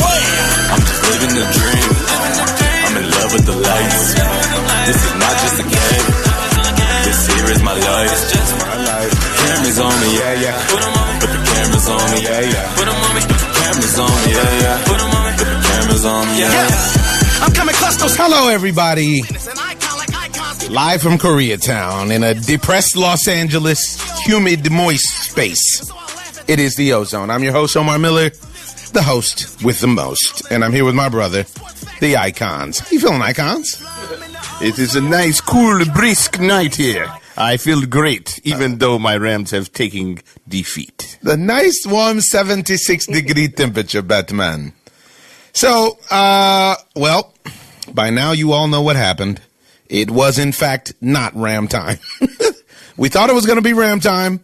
I'm just living the dream. I'm in love with the lights. This is not just a game. This here is my life. It's just my life. Cameras on me, yeah, yeah. Put the cameras on me, yeah, yeah. Put the cameras on me, yeah, yeah. Put the cameras on me, yeah, yeah. I'm coming clusters. Hello, everybody. Live from Koreatown in a depressed Los Angeles, humid, moist space. It is the Ozone. I'm your host, Omar Miller, the host with the most. And I'm here with my brother, the Icons. How you feeling, Icons? It is a nice, cool, brisk night here. I feel great, even though my Rams have taken defeat. The nice, warm 76-degree temperature, Batman. So, well, by now you all know what happened. It was, in fact, not Ram time. We thought it was going to be Ram time.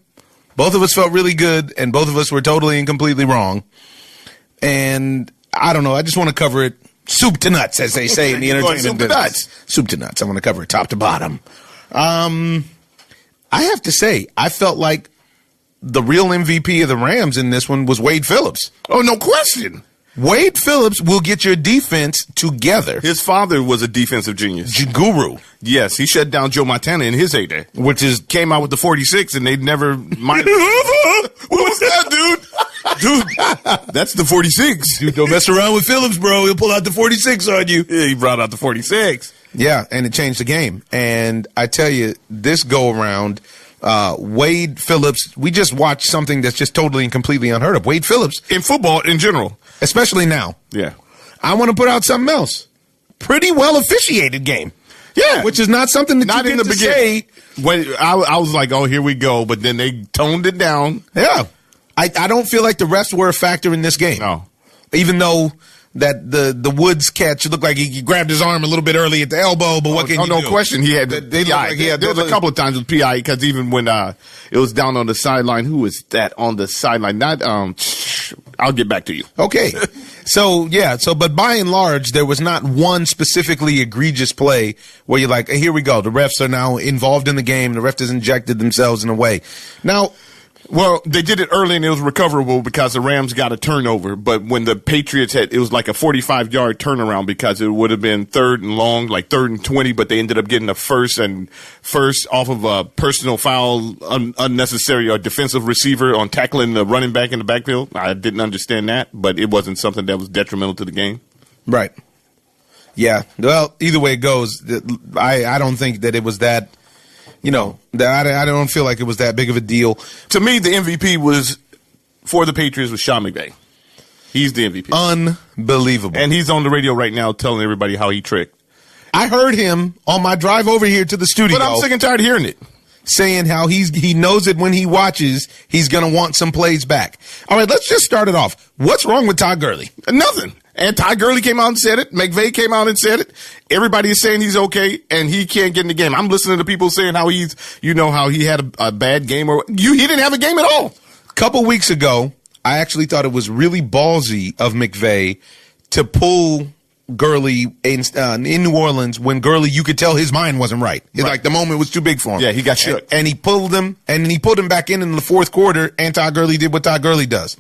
Both of us felt really good, and both of us were totally and completely wrong. And I don't know. I just want to cover it soup to nuts, as they say in the entertainment business. Soup to nuts. I want to cover it top to bottom. I have to say, I felt like the real MVP of the Rams in this one was Wade Phillips. Oh, no question. Wade Phillips will get your defense together. His father was a defensive genius. Guru. Yes, he shut down Joe Montana in his heyday. Which is came out with the 46, and they never minded. What was that, dude? Dude, that's the 46. Dude, don't mess around with Phillips, bro. He'll pull out the 46 on you. Yeah, he brought out the 46. Yeah, and it changed the game. And I tell you, this go-around, Wade Phillips, we just watched something that's just totally and completely unheard of. Wade Phillips. In football, in general. Especially now. Yeah. I want to put out something else. Pretty well officiated game. Yeah. Which is not something that not you in get the to beginning. say. When I was like, oh, here we go. But then they toned it down. Yeah. I don't feel like the refs were a factor in this game. No. Even though that the Woods catch looked like he grabbed his arm a little bit early at the elbow, but what can you do? No question. He had the PI. There was a couple of times with PI because even when it was down on the sideline, who was that on the sideline? Not I'll get back to you. Okay. So but by and large, there was not one specifically egregious play where you're like, hey, here we go. The refs are now involved in the game. The refs has injected themselves in a way. Now, well, they did it early and it was recoverable because the Rams got a turnover. But when the Patriots it was like a 45-yard turnaround because it would have been third and long, like 3rd and 20, but they ended up getting a first off of a personal foul, unnecessary or defensive receiver on tackling the running back in the backfield. I didn't understand that, but it wasn't something that was detrimental to the game. Right. Yeah. Well, either way it goes, I don't think that it was that. I don't feel like it was that big of a deal. To me, the MVP was for the Patriots was Sean McVay. He's the MVP. Unbelievable. And he's on the radio right now telling everybody how he tricked. I heard him on my drive over here to the studio. But I'm sick and tired of hearing it. Saying how he knows that when he watches, he's going to want some plays back. All right, let's just start it off. What's wrong with Todd Gurley? Nothing. And Todd Gurley came out and said it. McVay came out and said it. Everybody is saying he's okay, and he can't get in the game. I'm listening to people saying how how he had a bad game. He didn't have a game at all. A couple weeks ago, I actually thought it was really ballsy of McVay to pull Gurley in New Orleans when Gurley, you could tell his mind wasn't right. It's like the moment was too big for him. Yeah, he got shook. And he pulled him, and he put him back in the fourth quarter, and Todd Gurley did what Todd Gurley does.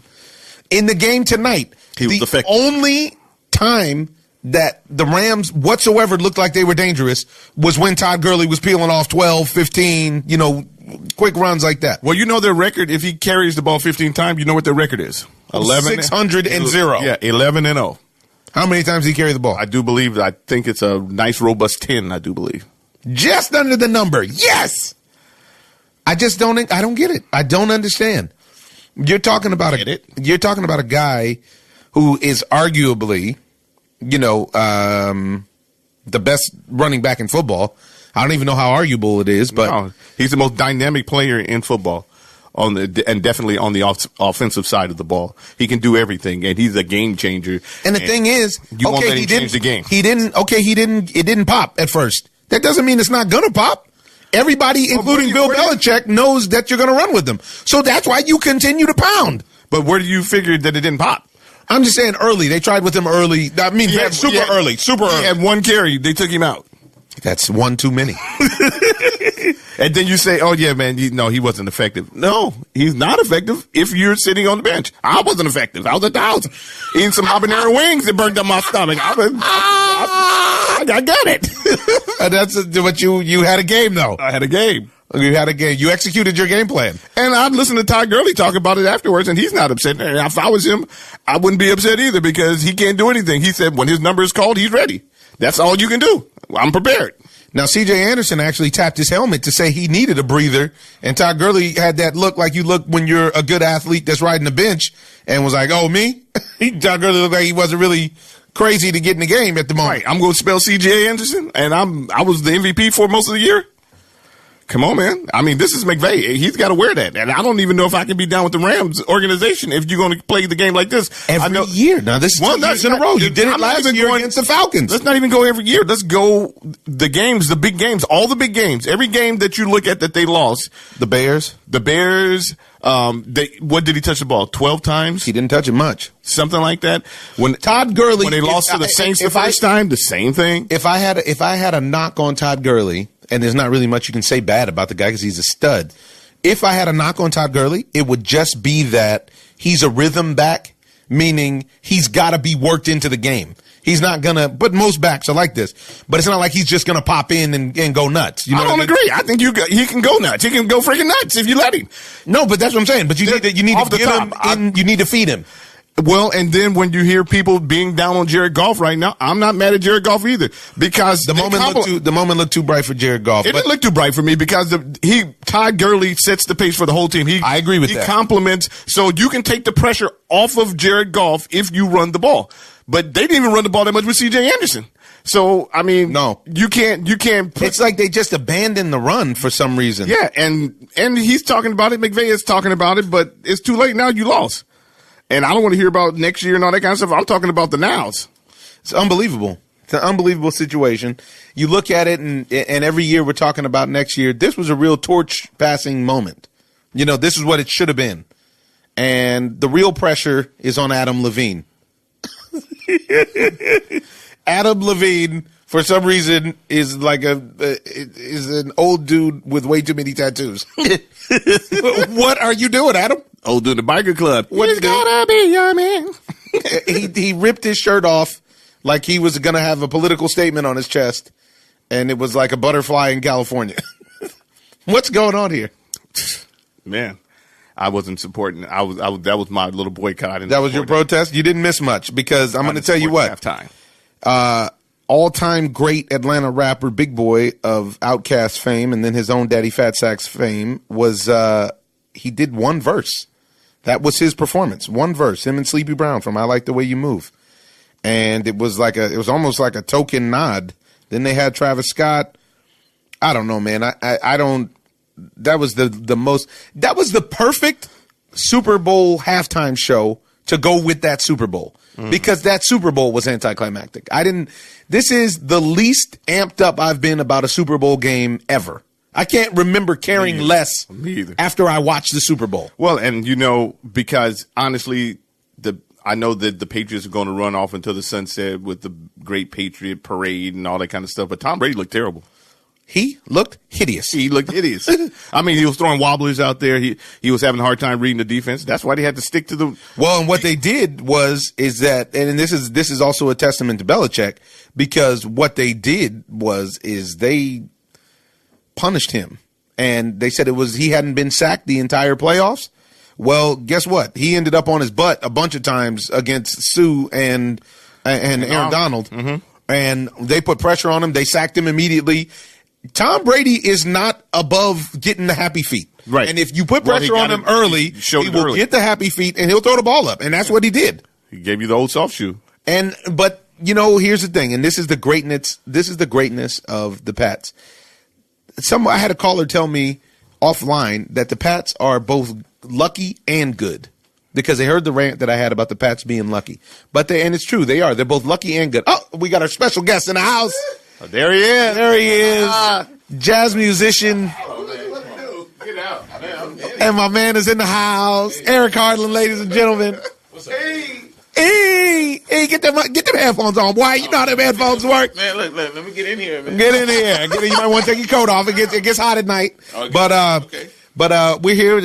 In the game tonight, he was the only time that the Rams whatsoever looked like they were dangerous was when Todd Gurley was peeling off 12, 15, quick runs like that. Well, their record, if he carries the ball 15 times, you know what their record is. 600-0. Yeah, 11-0. How many times did he carry the ball? I think it's a nice, robust 10, I do believe. Just under the number. Yes! I don't get it. I don't understand. You're talking about a guy who is arguably, the best running back in football. I don't even know how arguable it is, but no, he's the most dynamic player in football and definitely on the offensive side of the ball. He can do everything, and he's a game changer. And the thing is, won't let him change the game. It didn't pop at first. That doesn't mean it's not going to pop. Everybody, including Bill Belichick, knows that you're going to run with them. So that's why you continue to pound. But where do you figure that it didn't pop? I'm just saying early. They tried with him early. I mean, super early. He had one carry. They took him out. That's one too many. And then you say, oh, yeah, man, he wasn't effective. No, he's not effective if you're sitting on the bench. I wasn't effective. I was at the house eating some habanero wings that burned up my stomach. I got it. But you had a game, though. I had a game. You had a game. You executed your game plan. And I'd listen to Todd Gurley talk about it afterwards, and he's not upset. And if I was him, I wouldn't be upset either because he can't do anything. He said when his number is called, he's ready. That's all you can do. I'm prepared. Now, C.J. Anderson actually tapped his helmet to say he needed a breather, and Todd Gurley had that look like you look when you're a good athlete that's riding the bench and was like, oh, me? Todd Gurley looked like he wasn't really crazy to get in the game at the moment. Right. I'm going to spell C.J. Anderson, and I was the MVP for most of the year. Come on, man. I mean, this is McVay. He's got to wear that. And I don't even know if I can be down with the Rams organization if you're going to play the game like this. Every year. Now, this is 2 years in a row. You did it last year against the Falcons. Let's not even go every year. Let's go the games, the big games, all the big games. Every game that you look at that they lost. The Bears. What did he touch the ball? 12 times? He didn't touch it much. Something like that. When Todd Gurley. When they lost to the Saints the first time, the same thing. If I had a knock on Todd Gurley, and there's not really much you can say bad about the guy because he's a stud. If I had a knock on Todd Gurley, it would just be that he's a rhythm back, meaning he's got to be worked into the game. He's not going to, but most backs are like this. But it's not like he's just going to pop in and go nuts. You know I don't agree. I think he can go nuts. He can go freaking nuts if you let him. No, but that's what I'm saying. But you need to get him in, you need to feed him. Well, and then when you hear people being down on Jared Goff right now, I'm not mad at Jared Goff either because the moment looked too bright for Jared Goff. It didn't look too bright for me because Todd Gurley sets the pace for the whole team. I agree with that. He compliments, so you can take the pressure off of Jared Goff if you run the ball. But they didn't even run the ball that much with C.J. Anderson. So, I mean, no, you can't. It's like they just abandoned the run for some reason. Yeah, and he's talking about it. McVay is talking about it, but it's too late now. You lost. And I don't want to hear about next year and all that kind of stuff. I'm talking about the nows. It's unbelievable. It's an unbelievable situation. You look at it, and every year we're talking about next year. This was a real torch passing moment. This is what it should have been. And the real pressure is on Adam Levine. Adam Levine, for some reason, is like is an old dude with way too many tattoos. What are you doing, Adam? Old dude in the biker club. He's gotta be your man. He ripped his shirt off like he was going to have a political statement on his chest, and it was like a butterfly in California. What's going on here? Man, I wasn't supporting. That was my little boycott. That was your protest? You didn't miss much because I'm going to tell you what. Halftime. All-time great Atlanta rapper Big Boy of Outkast fame and then his own Daddy Fat Sax fame was he did one verse. That was his performance. One verse, him and Sleepy Brown from I Like the Way You Move. And it was almost like a token nod. Then they had Travis Scott. I don't know, man. I don't. That was that was the perfect Super Bowl halftime show to go with that Super Bowl. Because that Super Bowl was anticlimactic. This is the least amped up I've been about a Super Bowl game ever. I can't remember caring less after I watched the Super Bowl. Well, and because honestly, I know that the Patriots are going to run off into the sunset with the Great Patriot Parade and all that kind of stuff, but Tom Brady looked terrible. He looked hideous. He looked hideous. I mean, he was throwing wobblers out there. He was having a hard time reading the defense. That's why they had to stick to the. Well, and what they did is that, and this is also a testament to Belichick, because what they did is they punished him, and they said he hadn't been sacked the entire playoffs. Well, guess what? He ended up on his butt a bunch of times against Sue and Aaron Donald, and they put pressure on him. They sacked him immediately. Tom Brady is not above getting the happy feet. Right. And if you put pressure on him early, he will get the happy feet and he'll throw the ball up. And that's what he did. He gave you the old soft shoe. But here's the thing, and this is the greatness of the Pats. I had a caller tell me offline that the Pats are both lucky and good because they heard the rant that I had about the Pats being lucky. And it's true, they are. They're both lucky and good. Oh, we got our special guest in the house. Oh, there he is. There he is. Jazz musician. Get out. And my man is in the house. Eric Harland, ladies and gentlemen. What's up? Hey, Hey, get them headphones on, boy. You know how them headphones work. Man, look, let me get in here, man. Get in here. You might want to take your coat off. It gets hot at night. Okay. But we're here.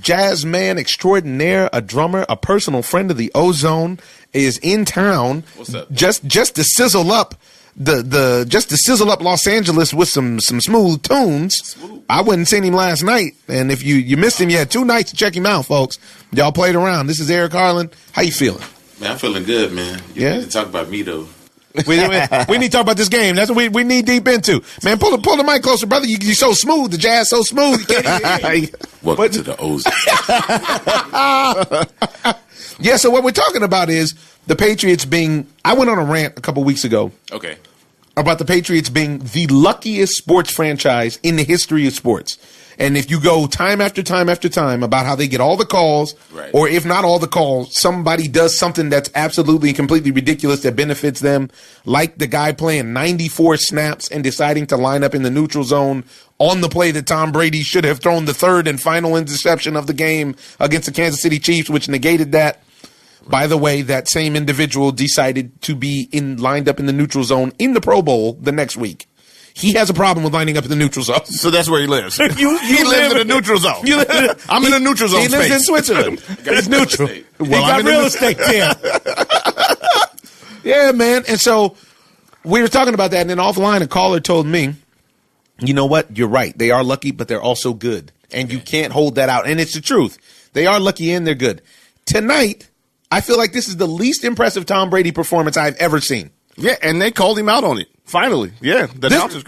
Jazz man extraordinaire, a drummer, a personal friend of the OZone, is in town. What's up? Just to sizzle up just to sizzle up Los Angeles with some smooth tunes. Smooth. I went and seen him last night, and if you missed him, you had 2 nights to check him out, folks. Y'all played around. This is Eric Harland. How you feeling? Man, I'm feeling good, man. You need to talk about me though. We need to talk about this game. That's what we need deep into. Man, pull the mic closer, brother. You're so smooth. The Jazz so smooth. You can't even hear. Welcome to the Ozone. Yeah, so what we're talking about is the Patriots being... I went on a rant a couple weeks ago. Okay. About the Patriots being the luckiest sports franchise in the history of sports. And if you go time after time after time about how they get all the calls, right, or if not all the calls, somebody does something that's absolutely and completely ridiculous that benefits them, like the guy playing 94 snaps and deciding to line up in the neutral zone on the play that Tom Brady should have thrown the 3rd and final interception of the game against the Kansas City Chiefs, which negated that. By the way, that same individual decided to be lined up in the neutral zone in the Pro Bowl the next week. He has a problem with lining up in the neutral zone. So that's where he lives. He lives in the neutral zone. I'm in the neutral zone. He lives in Switzerland. It's neutral. Well, he got real estate there. Yeah, man. And so we were talking about that, and then offline, a caller told me, you know what? You're right. They are lucky, but they're also good. And you can't hold that out. And it's the truth. They are lucky and they're good. Tonight, I feel like this is the least impressive Tom Brady performance I've ever seen. Yeah, and they called him out on it. Finally, yeah. The announcers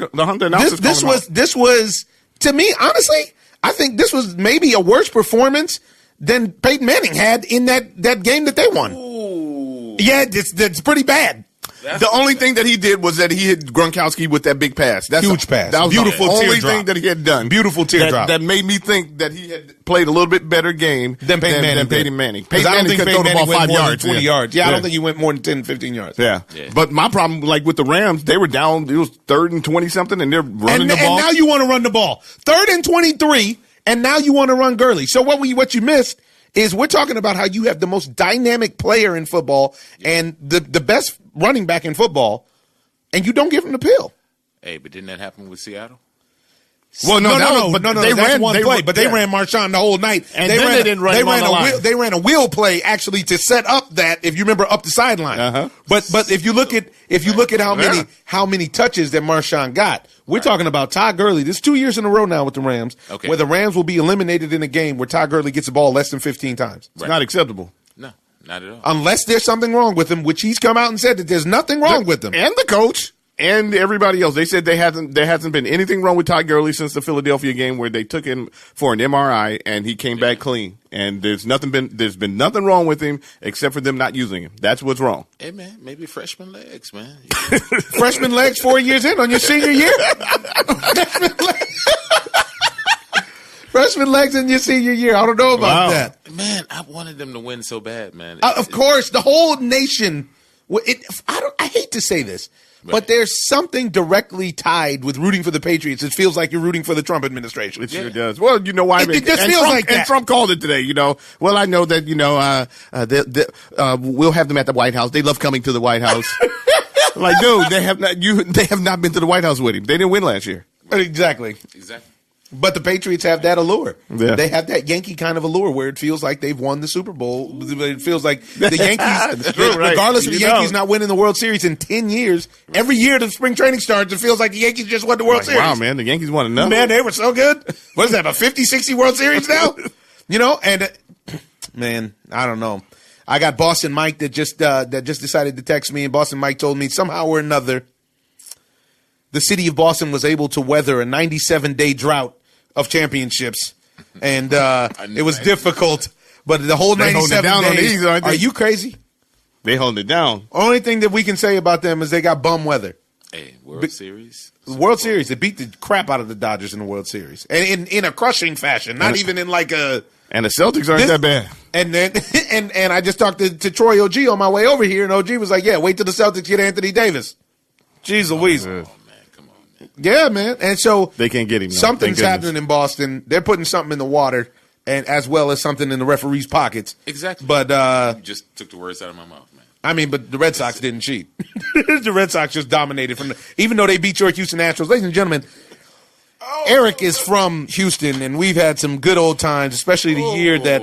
this was to me, honestly, I think this was maybe a worse performance than Peyton Manning had in that game that they won. Ooh. Yeah, that's pretty bad. The only thing that he did was that he hit Gronkowski with that big pass. That's huge pass. That was beautiful the only teardrop. thing that he had done. Beautiful teardrop. That made me think that he had played a little bit better game than Peyton Manning. Peyton Manning. Because I don't think Peyton Manning went more than 20 yards. Yeah, I don't think he went more than 10, 15 yards. Yeah. But my problem, like with the Rams, they were down. It was 3rd and 20-something, and they're running the ball. And now you want to run the ball. 3rd and 23, and now you want to run Gurley. So what you missed is we're talking about how you have the most dynamic player in football and the best running back in football, and you don't give him the pill. Hey, but didn't that happen with Seattle? Well, no. They ran one play, but they ran Marshawn the whole night. And they didn't run him on the line. They ran a wheel play actually to set up that, if you remember, up the sideline. Uh-huh. But if you look at how many touches that Marshawn got, we're talking about Todd Gurley. This is 2 years in a row now with the Rams, where the Rams will be eliminated in a game where Todd Gurley gets the ball less than 15 times. It's not acceptable. No, not at all. Unless there's something wrong with him, which he's come out and said that there's nothing wrong with him. And the coach. And everybody else, they said there hasn't been anything wrong with Todd Gurley since the Philadelphia game where they took him for an MRI and he came back clean. And there's been nothing wrong with him except for them not using him. That's what's wrong. Hey man, maybe freshman legs, man. Freshman legs 4 years in on your senior year. Freshman legs in your senior year. I don't know about that. Man, I wanted them to win so bad, man. Of course, the whole nation. I hate to say this. Right. But there's something directly tied with rooting for the Patriots. It feels like you're rooting for the Trump administration. It sure does. Well, you know why? It just feels like that. And Trump called it today, Well, I know that, we'll have them at the White House. They love coming to the White House. Like, dude, they have not been to the White House with him. They didn't win last year. Exactly. But the Patriots have that allure. Yeah. They have that Yankee kind of allure where it feels like they've won the Super Bowl. It feels like the Yankees, regardless of the Yankees not winning the World Series in 10 years, every year the spring training starts, it feels like the Yankees just won the World Series. Wow, man, the Yankees won enough. Man, they were so good. What is that, about 50, 60 World Series now? And man, I don't know. I got Boston Mike that just decided to text me, and Boston Mike told me somehow or another the city of Boston was able to weather a 97-day drought of championships, and it was difficult. But the whole 97 days, are you crazy? They hold it down. Only thing that we can say about them is they got bum weather. Hey, World Series. World Series. They beat the crap out of the Dodgers in the World Series, and in a crushing fashion. Not even in like a. And the Celtics aren't that bad. And then and I just talked to Troy OG on my way over here, and OG was like, "Yeah, wait till the Celtics get Anthony Davis." Jeez Louise. Yeah, man. And so they can't get him. Something's happening in Boston. They're putting something in the water. and as well as something in the referee's pockets. Exactly. But you just took the words out of my mouth, man. I mean, but the Red Sox didn't cheat. The Red Sox just dominated even though they beat your Houston Astros. Ladies and gentlemen, Eric is from Houston, and we've had some good old times, especially the year that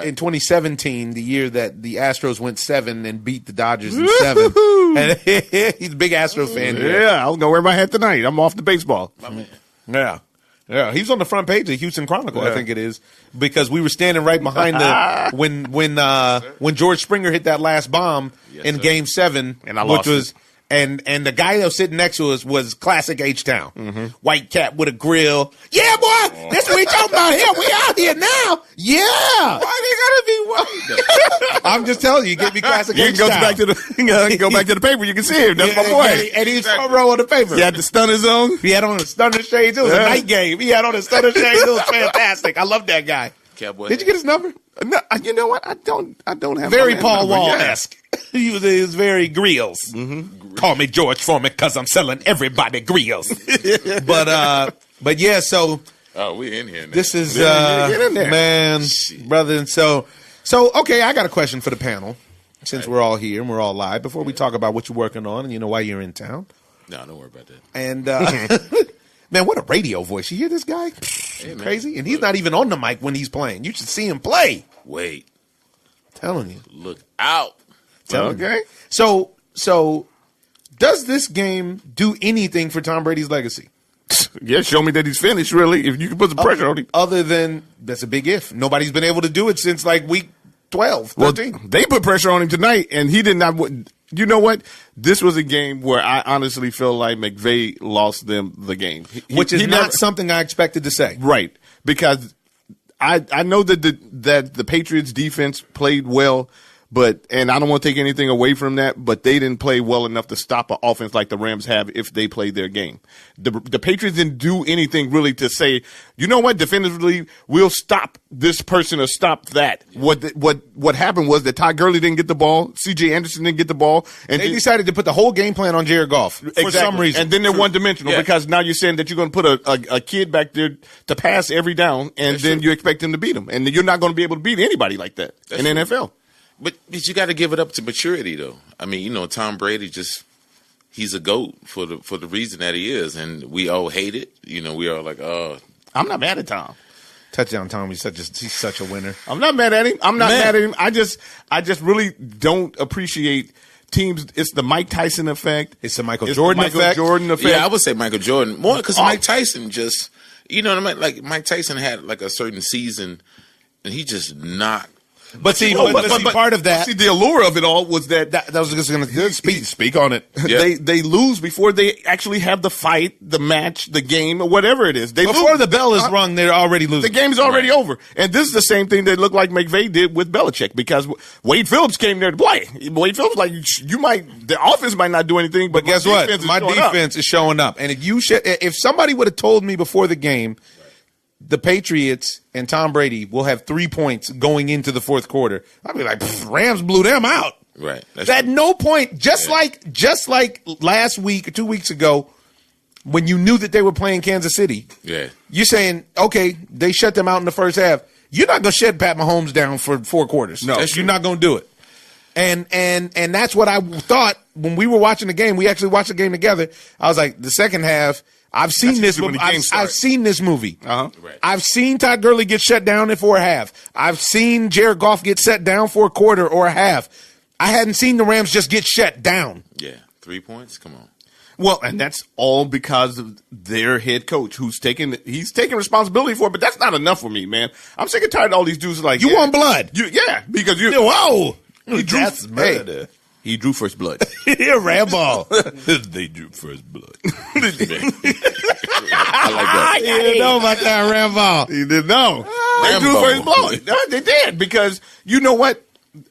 in 2017, the year that the Astros went 7 and beat the Dodgers in 7. And he's a big Astro fan. Yeah, I was gonna wear my hat tonight. I'm off the baseball. Yeah. Yeah, he's on the front page of the Houston Chronicle, I think it is, because we were standing right behind the when George Springer hit that last bomb in Game 7, and I lost which was and the guy that was sitting next to us was classic H-Town. White cap with a grill. Yeah, boy, that's what we talking about here. We out here now. Yeah. Why they gotta be white? I'm just telling you, get me classic You H-Town. can go back to the paper. You can see him. That's my boy. And he's front row on the paper. He had the stunners on. He had on the stunner shades. It was a night game. He had on the stunner shades. It was fantastic. I love that guy. Cowboy. Did you get his number? No, you know what? I don't have Very my Paul number. Wall-esque. He was very grills. Call me George Foreman because I'm selling everybody grills. but yeah, so Oh, we in here now. this is get in there. man, brother. And so okay, I got a question for the panel. Since we're all here and we're all live, before we talk about what you're working on and you know why you're in town. No, don't worry about that. And man, what a radio voice! You hear this guy? Hey, man. Crazy, and he's not even on the mic when he's playing. You should see him play. Wait, telling you. look out. Telling you. Okay. So does this game do anything for Tom Brady's legacy? Yeah, show me that he's finished, really. If you can put some pressure on him. Other than, that's a big if. Nobody's been able to do it since like week 12, 13. Well, they put pressure on him tonight, and he did not. You know what? This was a game where I honestly feel like McVay lost them the game. Which is he not never- something I expected to say. Right, because I know that the Patriots defense played well, and I don't want to take anything away from that, but they didn't play well enough to stop an offense like the Rams have if they played their game. The Patriots didn't do anything really to say, you know what, definitively, we'll stop this person or stop that. What happened was that Todd Gurley didn't get the ball, C.J. Anderson didn't get the ball, and They decided to put the whole game plan on Jared Goff for some reason. And then they're one-dimensional because now you're saying that you're going to put a kid back there to pass every down, and then you expect him to beat him. And you're not going to be able to beat anybody like that in the NFL. But you got to give it up to maturity, though. I mean, Tom Brady he's a GOAT for the reason that he is, and we all hate it. We are like, oh. I'm not mad at Tom. Touchdown Tom, he's such a winner. I'm not mad at him. Mad at him. I just really don't appreciate teams. It's the Mike Tyson effect. It's the Michael Jordan effect. Yeah, I would say Michael Jordan more because Mike Tyson just, what I mean? Like Mike Tyson had like a certain season, and he just knocked. But see, part of that. See, the allure of it all was that was just going to speak on it. Yeah. They lose before they actually have the fight, the match, the game, or whatever it is. Before the bell is rung, they're already losing. The game's already over. And this is the same thing that looked like McVay did with Belichick because Wade Phillips came there to play. Wade Phillips the offense might not do anything, but guess what? My defense is showing up. And if somebody would have told me before the game, the Patriots and Tom Brady will have 3 points going into the fourth quarter, I'd be like, Rams blew them out. Right. At no point, just like last week or 2 weeks ago, when you knew that they were playing Kansas City, you're saying, okay, they shut them out in the first half. You're not going to shut Pat Mahomes down for 4 quarters. No. You're not going to do it. And that's what I thought when we were watching the game. We actually watched the game together. I was like, the second half, I've seen this movie. I've seen this movie. Uh-huh. Right. I've seen Todd Gurley get shut down for a half. I've seen Jared Goff get set down for a quarter or a half. I hadn't seen the Rams just get shut down. Yeah, 3 points. Come on. Well, and that's all because of their head coach, he's taking responsibility for it. But that's not enough for me, man. I'm sick and tired of all these dudes like You want blood? because you. Whoa, That's murder. He drew first blood. Rambo. They drew first blood. I like that. You didn't know about that, Rambo. He didn't know. They Rambo. drew first blood. No, they did because you know what?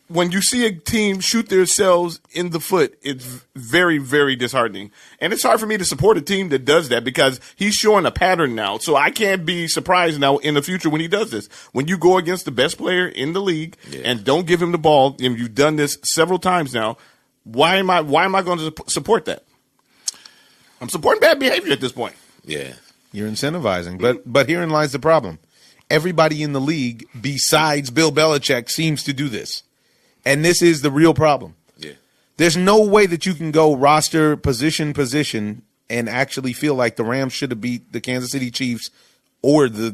When you see a team shoot themselves in the foot, it's very, very disheartening. And it's hard for me to support a team that does that because he's showing a pattern now. So I can't be surprised now in the future when he does this. When you go against the best player in the league and don't give him the ball, and you've done this several times now, why am I going to support that? I'm supporting bad behavior at this point. Yeah. You're incentivizing, but herein lies the problem. everybody in the league besides Bill Belichick seems to do this. And this is the real problem. Yeah. There's no way that you can go roster position and actually feel like the Rams should have beat the Kansas City Chiefs or the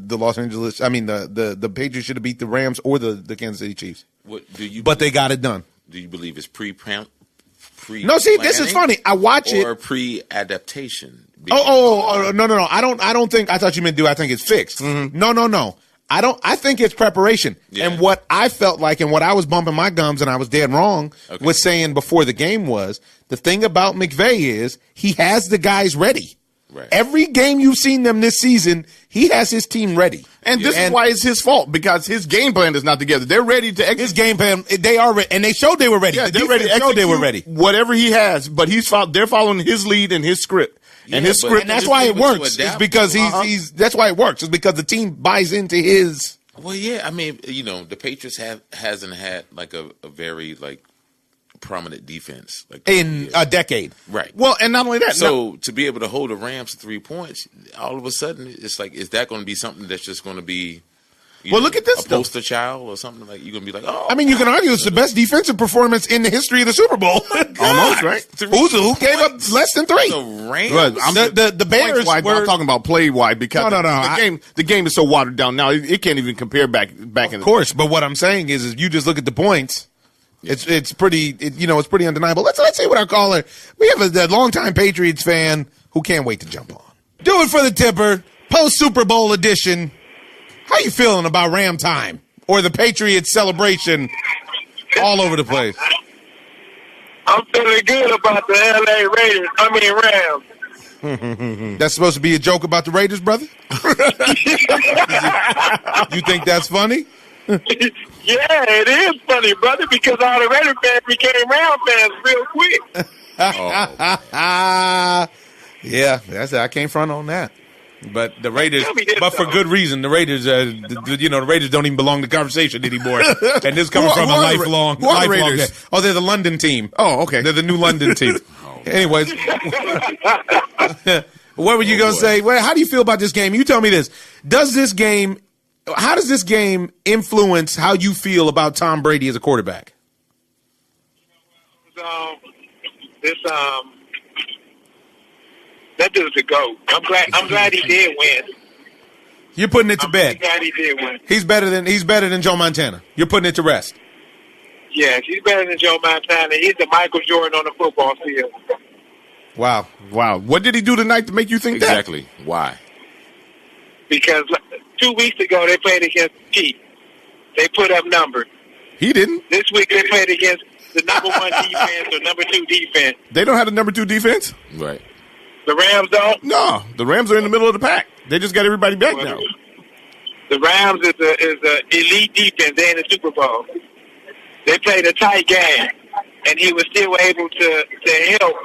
Patriots should have beat the Rams or the Kansas City Chiefs. But they got it done. Do you believe it's pre? No, see, this is funny. I watch it or pre-adaptation. No. I don't think. I thought you meant I think it's fixed. Mm-hmm. No. I think it's preparation. Yeah. And what I felt like and what I was bumping my gums and I was dead wrong was saying before the game was the thing about McVay is he has the guys ready. Right. Every game you've seen them this season, he has his team ready. And this is why it's his fault, because his game plan is not together. They're ready to execute. His game plan, they are ready, and they showed they were ready. Yeah, they're ready to execute they were ready. Whatever he has, but they're following his lead and his script. And his script, and that's why it works. It's because that's why it works. It's because the team buys into his. Well, yeah, I mean, the Patriots hasn't had like a very like prominent defense in a decade, right? Well, and not only that, so to be able to hold the Rams to 3 points, all of a sudden it's like, is that going to be something that's just going to be? Look at this a poster child or something like you're going to be like, oh. I mean, you can argue it's the best defensive performance in the history of the Super Bowl. Almost, right? Who gave up less than 3? The Rams. The Bears wide, were. I'm talking about play wide because No. The game is so watered down now. It can't even compare back in the Of course, but what I'm saying is if you just look at the points, it's pretty it's pretty undeniable. Let's see what our caller. We have a longtime Patriots fan who can't wait to jump on. Do it for the tipper, post Super Bowl edition. How you feeling about Ram time or the Patriots celebration all over the place? I'm feeling good about the LA Raiders. Rams. That's supposed to be a joke about the Raiders, brother? You think that's funny? Yeah, it is funny, brother, because all the Raider fans became Ram fans real quick. Yeah, I can't front on that. But the Raiders, but for good reason. The Raiders, the Raiders don't even belong to the conversation anymore. And this coming from a lifelong. Raiders? Oh, they're the London team. Oh, okay. They're the new London team. Anyways, what were you going to say? Well, how do you feel about this game? You tell me this. How does this game influence how you feel about Tom Brady as a quarterback? That dude's a GOAT. I'm glad he did win. You're putting it to bed. I'm glad he did win. He's better than Joe Montana. You're putting it to rest. Yes, he's better than Joe Montana. He's the Michael Jordan on the football field. Wow. What did he do tonight to make you think that? Exactly. Why? Because 2 weeks ago they played against the Chiefs. They put up numbers. He didn't. This week they played against the number 1 defense or number 2 defense. They don't have the number 2 defense? Right. The Rams don't? No, the Rams are in the middle of the pack. They just got everybody back now. The Rams is a elite defense. They're in the Super Bowl. They played a tight game, and he was still able to help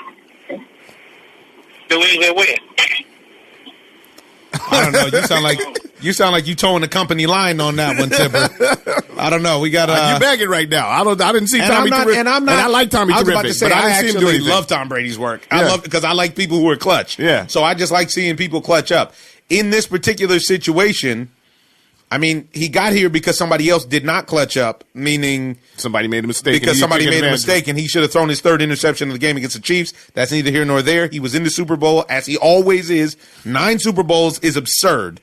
New England win. I don't know. You sound like you towing the company line on that one, Tipper. I don't know. We got you bagging right now. I didn't see Tommy Terrific. And I like Tommy Terrific. I was about to say, but I didn't see him do actually anything. love Tom Brady's work. Yeah. I love because I like people who are clutch. Yeah. So I just like seeing people clutch up. In this particular situation, I mean, he got here because somebody else did not clutch up, meaning somebody made a mistake. Because somebody made a mistake, and he should have thrown his 3rd interception of the game against the Chiefs. That's neither here nor there. He was in the Super Bowl, as he always is. 9 Super Bowls is absurd,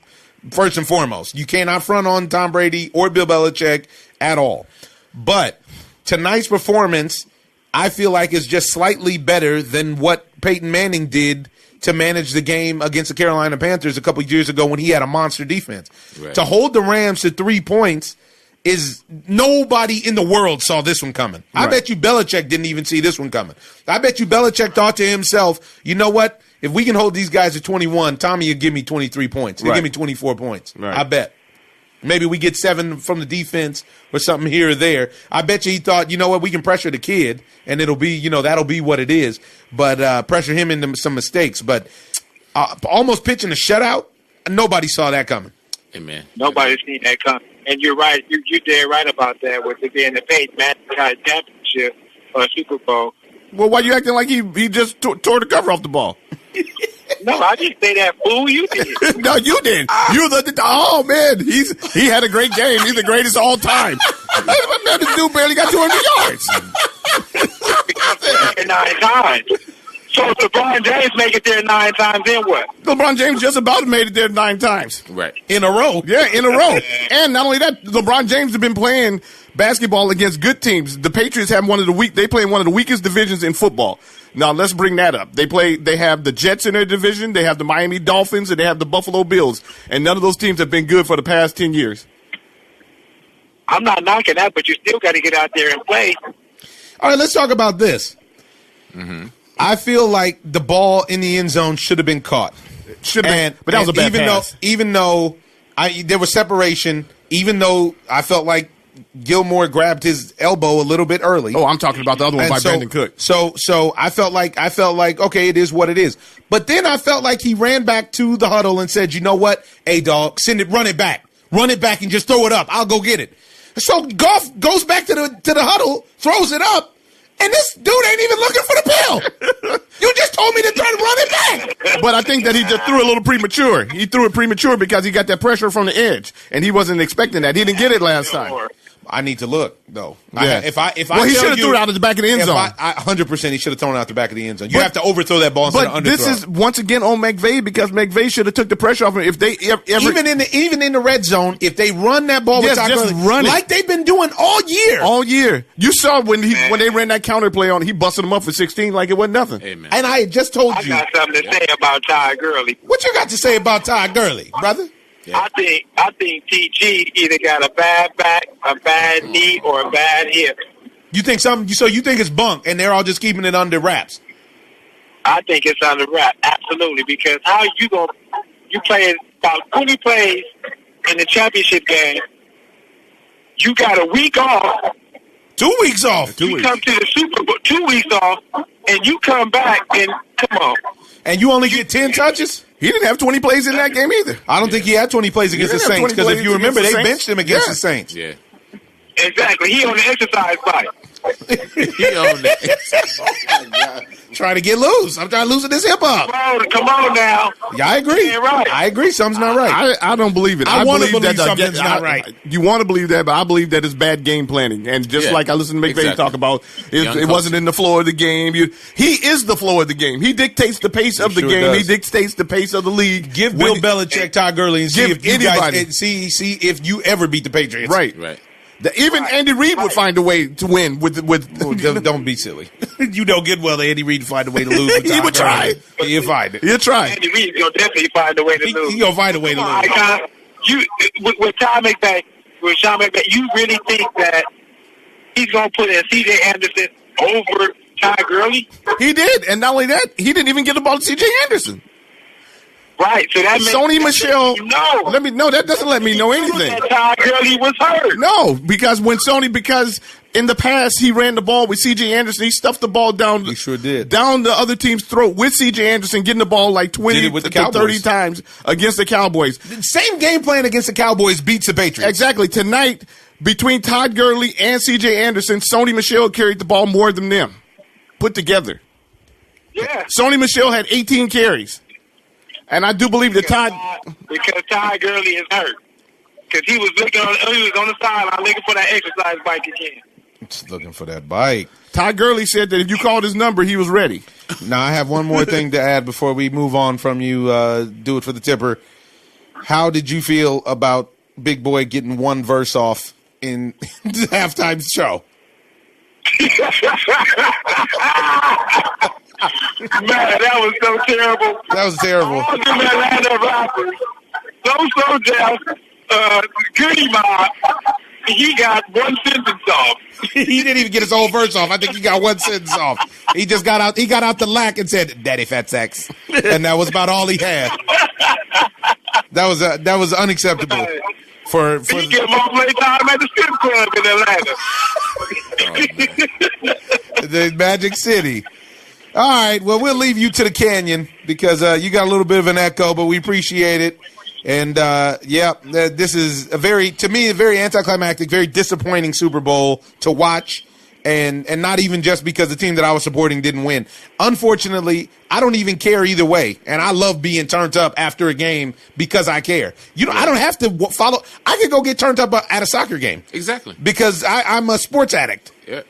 first and foremost. You cannot front on Tom Brady or Bill Belichick at all. But tonight's performance, I feel like, is just slightly better than what Peyton Manning did to manage the game against the Carolina Panthers a couple of years ago when he had a monster defense. Right. To hold the Rams to 3 points is nobody in the world saw this one coming. Right. I bet you Belichick didn't even see this one coming. I bet you Belichick thought to himself, you know what? If we can hold these guys at 21, Tommy will give me 23 points. He'll give me 24 points. Right. I bet. Maybe we get 7 from the defense or something here or there. I bet you he thought, you know what, we can pressure the kid, and it'll be, that'll be what it is. But pressure him into some mistakes. But almost pitching a shutout, nobody saw that coming. Amen. Nobody's seen that coming. And you're right. You're dead right about that with it being the Peyton Manning championship or Super Bowl. Well, why are you acting like he just tore the cover off the ball? No, I didn't say that, fool. You did. No, you did. You looked at oh man, he had a great game. He's the greatest of all time. Man, this dude barely got 200 yards. 9 times. So if LeBron James make it there 9 times, then what? LeBron James just about made it there 9 times. Right. In a row. Yeah, in a row. And not only that, LeBron James have been playing basketball against good teams. The Patriots have they play in one of the weakest divisions in football. Now let's bring that up. They have the Jets in their division, they have the Miami Dolphins, and they have the Buffalo Bills. And none of those teams have been good for the past 10 years. I'm not knocking that, but you still got to get out there and play. All right, let's talk about this. Mm-hmm. I feel like the ball in the end zone should have been caught. Should have been, but that was a bad pass. Even though there was separation, even though I felt like Gilmore grabbed his elbow a little bit early. Oh, I'm talking about the other one by Brandon Cook. So I felt like okay, it is what it is. But then I felt like he ran back to the huddle and said, "You know what? Hey, dog, run it back, and just throw it up. I'll go get it." So Goff goes back to the huddle, throws it up. And this dude ain't even looking for the pill. You just told me to try to run it back. But I think that he just threw it a little premature. He threw it premature because he got that pressure from the edge, and he wasn't expecting that. He didn't get it last time. I need to look though. Yeah. He should have threw it out of the back of the end zone. 100%, he should have thrown it out the back of the end zone. You have to overthrow that ball instead of underthrow. But this is once again on McVay because McVay should have took the pressure off him. If they even in the red zone, if they run that ball with Todd Gurley, run it like they've been doing all year. You saw when they ran that counter play on, he busted him up for 16 like it wasn't nothing. Amen. And I just told you. I got something to say about Todd Gurley. What you got to say about Todd Gurley, brother? Yeah. I think TG either got a bad back, a bad knee, or a bad hip. You think something? So you think it's bunk, and they're all just keeping it under wraps? I think it's under wrap, absolutely. Because how you play about 20 plays in the championship game. You got a week off. 2 weeks off. You come to the Super Bowl 2 weeks off, and you come back and come on. And you only get 10 touches? He didn't have 20 plays in that game either. I don't think he had 20 plays against the Saints because if you remember, they benched him against the Saints. Yeah. Exactly. He on the exercise bike. He on that. Trying to get loose. I'm trying to loosen this hip up. Come on now. Yeah, I agree. Right. I agree. Something's not right. I don't believe it. I want to believe believe something's not right. You want to believe that, but I believe that it's bad game planning. And just like I listened to McVay talk about, it wasn't in the flow of the game. He is the flow of the game. He dictates the pace of the game. Does. He dictates the pace of the league. Give Bill Belichick Todd Gurley and see if you guys see if you ever beat the Patriots. Right. Even Andy Reid would find a way to win with. Don't be silly. You know good well that Andy Reid would find a way to lose. With he would try. He'll find it. He'll try. Andy Reid will definitely find a way to lose. He'll find a way to lose. With Sean McVay, you really think that he's going to put in C.J. Anderson over Todd Gurley? He did, and not only that, he didn't even get the ball to C.J. Anderson. Right, so that makes Sony Michel. No, that doesn't let me know anything. That Todd Gurley was hurt. No, because in the past he ran the ball with C.J. Anderson. He stuffed the ball down. He sure did. Down the other team's throat with C.J. Anderson, getting the ball like 20 to 30 times against the Cowboys. The same game plan against the Cowboys beats the Patriots. Exactly. Tonight, between Todd Gurley and C.J. Anderson, Sony Michel carried the ball more than them put together. Yeah. Sony Michel had 18 carries. And I do believe that because Todd Gurley is hurt. Because he was on the sideline looking for that exercise bike again. Just looking for that bike. Todd Gurley said that if you called his number, he was ready. Now, I have one more thing to add before we move on from you. Do it for the tipper. How did you feel about Big Boy getting one verse off in the halftime show? Man, that was so terrible. That was terrible. All them Atlanta rappers, so deaf, Goody Mob, he got one sentence off. He didn't even get his whole verse off. I think he got one sentence off. He just got out. He got out the lack and said, "Daddy fat sex," and that was about all he had. That was unacceptable. He get more play time at the strip club in Atlanta. The Magic City. All right, well, we'll leave you to the canyon because you got a little bit of an echo, but we appreciate it. And, this is to me, a very anticlimactic, very disappointing Super Bowl to watch. And not even just because the team that I was supporting didn't win. Unfortunately, I don't even care either way. And I love being turned up after a game because I care. I don't have to follow. I could go get turned up at a soccer game. Exactly. Because I'm a sports addict. Yeah.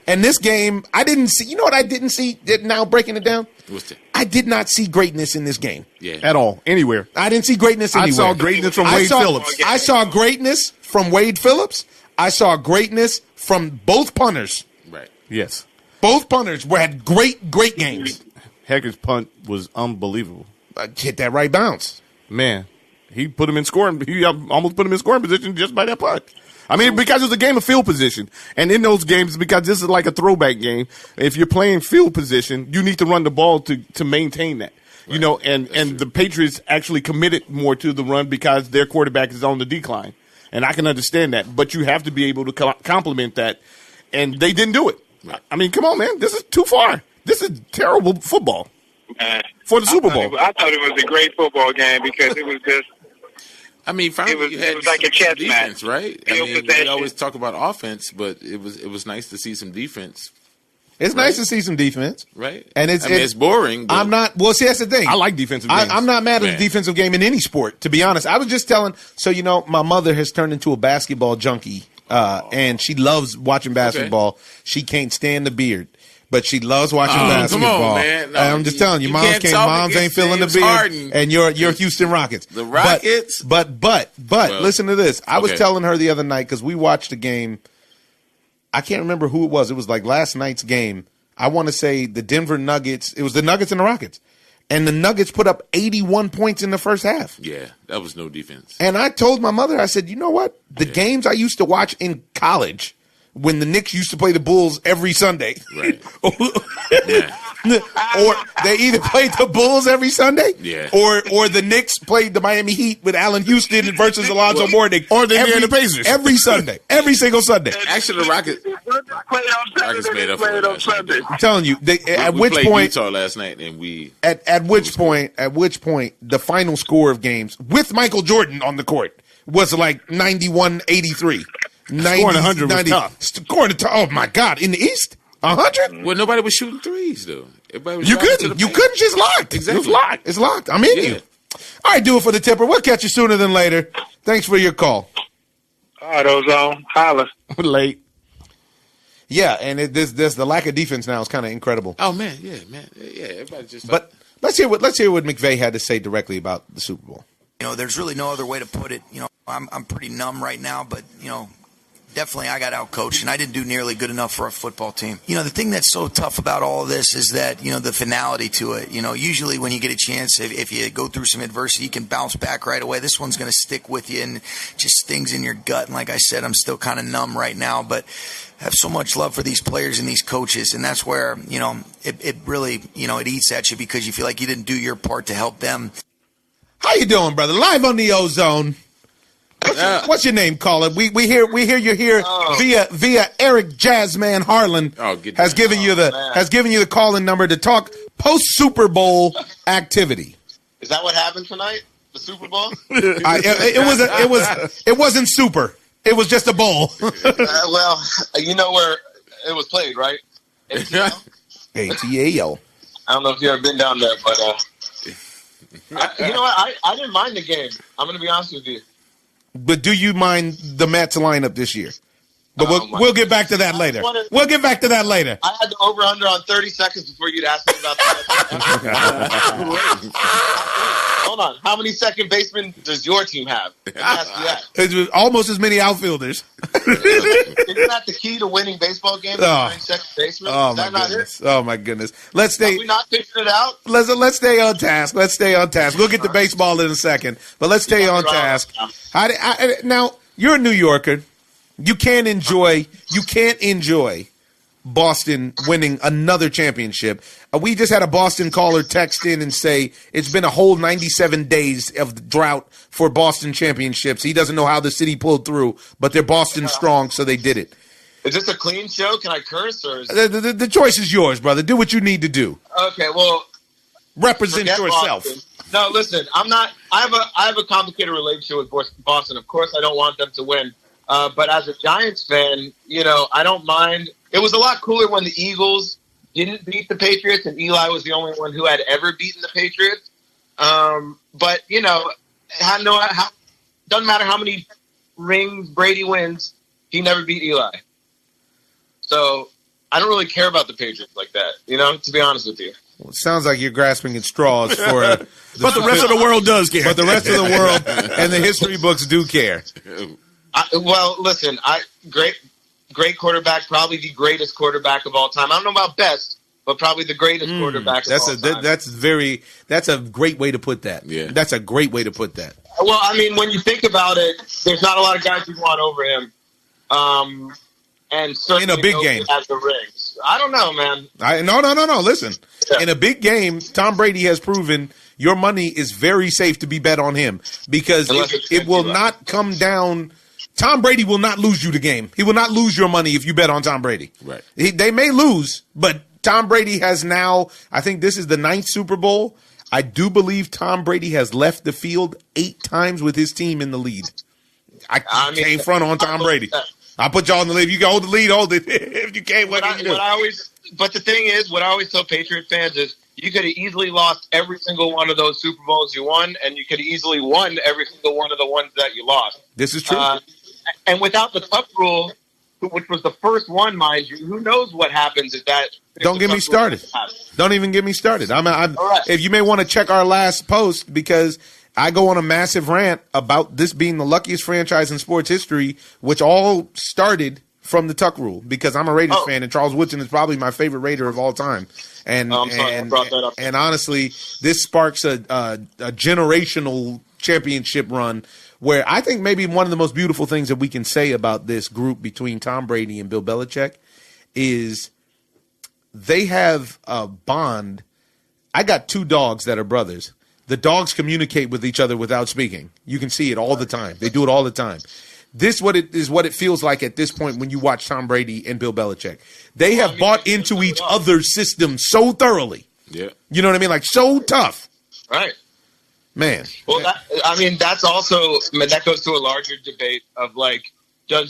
And this game, I didn't see. You know what I didn't see now breaking it down? What's that? I did not see greatness in this game. Yeah. At all. Anywhere. I didn't see greatness anywhere. I saw greatness from Wade Phillips. I saw greatness from Wade Phillips. I saw greatness from both punters. Right. Yes. Both punters had great games. Hecker's punt was unbelievable. Hit that right bounce. Man, he put him in scoring. He almost put him in scoring position just by that punt. I mean, because it was a game of field position. And in those games, because this is like a throwback game, if you're playing field position, you need to run the ball to maintain that. Right. And the Patriots actually committed more to the run because their quarterback is on the decline. And I can understand that. But you have to be able to complement that. And they didn't do it. Right. I mean, come on, man. This is too far. This is terrible football for the Super Bowl. I thought it was a great football game because it was just. I mean, finally it was like a chess defense, match. Right? I mean, we always talk about offense, but it was nice to see some defense. It's nice to see some defense, right? And it's boring. But I'm not. Well, see, that's the thing. I like defensive games. I'm not mad at the defensive game in any sport, to be honest. I was just telling. So my mother has turned into a basketball junkie, and she loves watching basketball. Okay. She can't stand the beard, but she loes watching basketball. Come on, man. No, I'm just telling you, moms ain't feeling the beard, Harden. And you're Houston Rockets. The Rockets. But listen to this. I was telling her the other night because we watched a game. I can't remember who it was. It was like last night's game. I want to say the Denver Nuggets. It was the Nuggets and the Rockets. And the Nuggets put up 81 points in the first half. Yeah, that was no defense. And I told my mother, I said, you know what? The games I used to watch in college when the Knicks used to play the Bulls every Sunday. Right. Or they either played the Bulls every Sunday, or the Knicks played the Miami Heat with Allen Houston versus Alonzo Mourning, or the Indiana Pacers every Sunday, every single Sunday. Actually, the Rockets made up for it Sunday. I'm telling you, at which played point Utah last night, and we at which point the final score of games with Michael Jordan on the court was like 91-83. Scoring 100 was tough. Oh my God! In the East, 100. Well, nobody was shooting threes though. You couldn't. Just locked. Exactly. It was locked. It's locked. I'm in you. All right, do it for the tipper. We'll catch you sooner than later. Thanks for your call. All right, OZone. Holla. Late. Yeah, and this the lack of defense now is kind of incredible. Oh man. Everybody just. But let's hear what McVay had to say directly about the Super Bowl. There's really no other way to put it. I'm pretty numb right now, but definitely I got outcoached, and I didn't do nearly good enough for a football team. The thing that's so tough about all of this is that, the finality to it. Usually when you get a chance, if you go through some adversity, you can bounce back right away. This one's going to stick with you and just stings in your gut. And like I said, I'm still kind of numb right now, but I have so much love for these players and these coaches. And that's where, it really, it eats at you because you feel like you didn't do your part to help them. How you doing, brother? Live on the OZone. What's your name, caller? We hear you here via Eric Jazzman Harland has given you the call-in number to talk post Super Bowl activity. Is that what happened tonight? The Super Bowl? It wasn't super. It was just a bowl. Well, you know where it was played, right? ATL. I don't know if you've ever been down there, but you know what? I didn't mind the game. I'm going to be honest with you. But do you mind the Mets lineup this year? But we'll get back to that later. We'll get back to that later. I had the over-under on 30 seconds before you'd ask me about that. Hold on. How many second basemen does your team have? Let me ask you that. It's almost as many outfilders. Isn't that the key to winning baseball games? Second baseman? Oh, my goodness. Oh, my goodness. Let's stay. Are we not figuring it out? Let's stay on task. We'll get to baseball in a second, but let's stay on task. Now, you're a New Yorker. You can't enjoy Boston winning another championship. We just had a Boston caller text in and say it's been a whole 97 days of drought for Boston championships. He doesn't know how the city pulled through, but they're Boston strong, so they did it. Is this a clean show? Can I curse? Or is the choice is yours, brother. Do what you need to do. Okay, well, represent yourself. Boston. No, listen, I'm not. I have a complicated relationship with Boston. Of course, I don't want them to win. But as a Giants fan, I don't mind. it was a lot cooler when the Eagles didn't beat the Patriots and Eli was the only one who had ever beaten the Patriots. But, you know, doesn't matter how many rings Brady wins, he never beat Eli. So I don't really care about the Patriots like that, you know, to be honest with you. Well, it sounds like you're grasping at straws for. But the rest of the world does care. But the rest of the world and the history books do care. Well, listen, great quarterback, probably the greatest quarterback of all time. I don't know about best, but probably the greatest quarterback of all time. That's a great way to put that. Yeah. That's a great way to put that. Well, I mean, when you think about it, there's not a lot of guys you want over him. And certainly in a big game has the rings. I don't know, man. No. Listen, in a big game, Tom Brady has proven your money is very safe to be bet on him because it will not come down. Tom Brady will not lose you the game. He will not lose your money if you bet on Tom Brady. Right. They may lose, but Tom Brady has now, I think this is the 9th Super Bowl. I do believe Tom Brady has left the field 8 times with his team in the lead. I can't front on Tom Brady. I'll put y'all in the lead. If you can hold the lead, hold it. If you can't, what can you do? But the thing is, what I always tell Patriot fans is you could have easily lost every single one of those Super Bowls you won, and you could have easily won every single one of the ones that you lost. This is true. And without the Tuck rule, which was the first one, mind you, who knows what happens if that. Don't get me started. Don't even get me started. All right. If you may want to check our last post because I go on a massive rant about this being the luckiest franchise in sports history, which all started from the Tuck rule because I'm a Raiders fan and Charles Woodson is probably my favorite Raider of all time. And and honestly, this sparks a generational championship run where I think maybe one of the most beautiful things that we can say about this group between Tom Brady and Bill Belichick is they have a bond. I got 2 dogs that are brothers. The dogs communicate with each other without speaking. You can see it all the time. They do it all the time. This what it feels like at this point when you watch Tom Brady and Bill Belichick. They have bought into each other's system so thoroughly. Yeah. You know what I mean? Like so tough. Right. Man. Well, that's also, that goes to a larger debate of like, did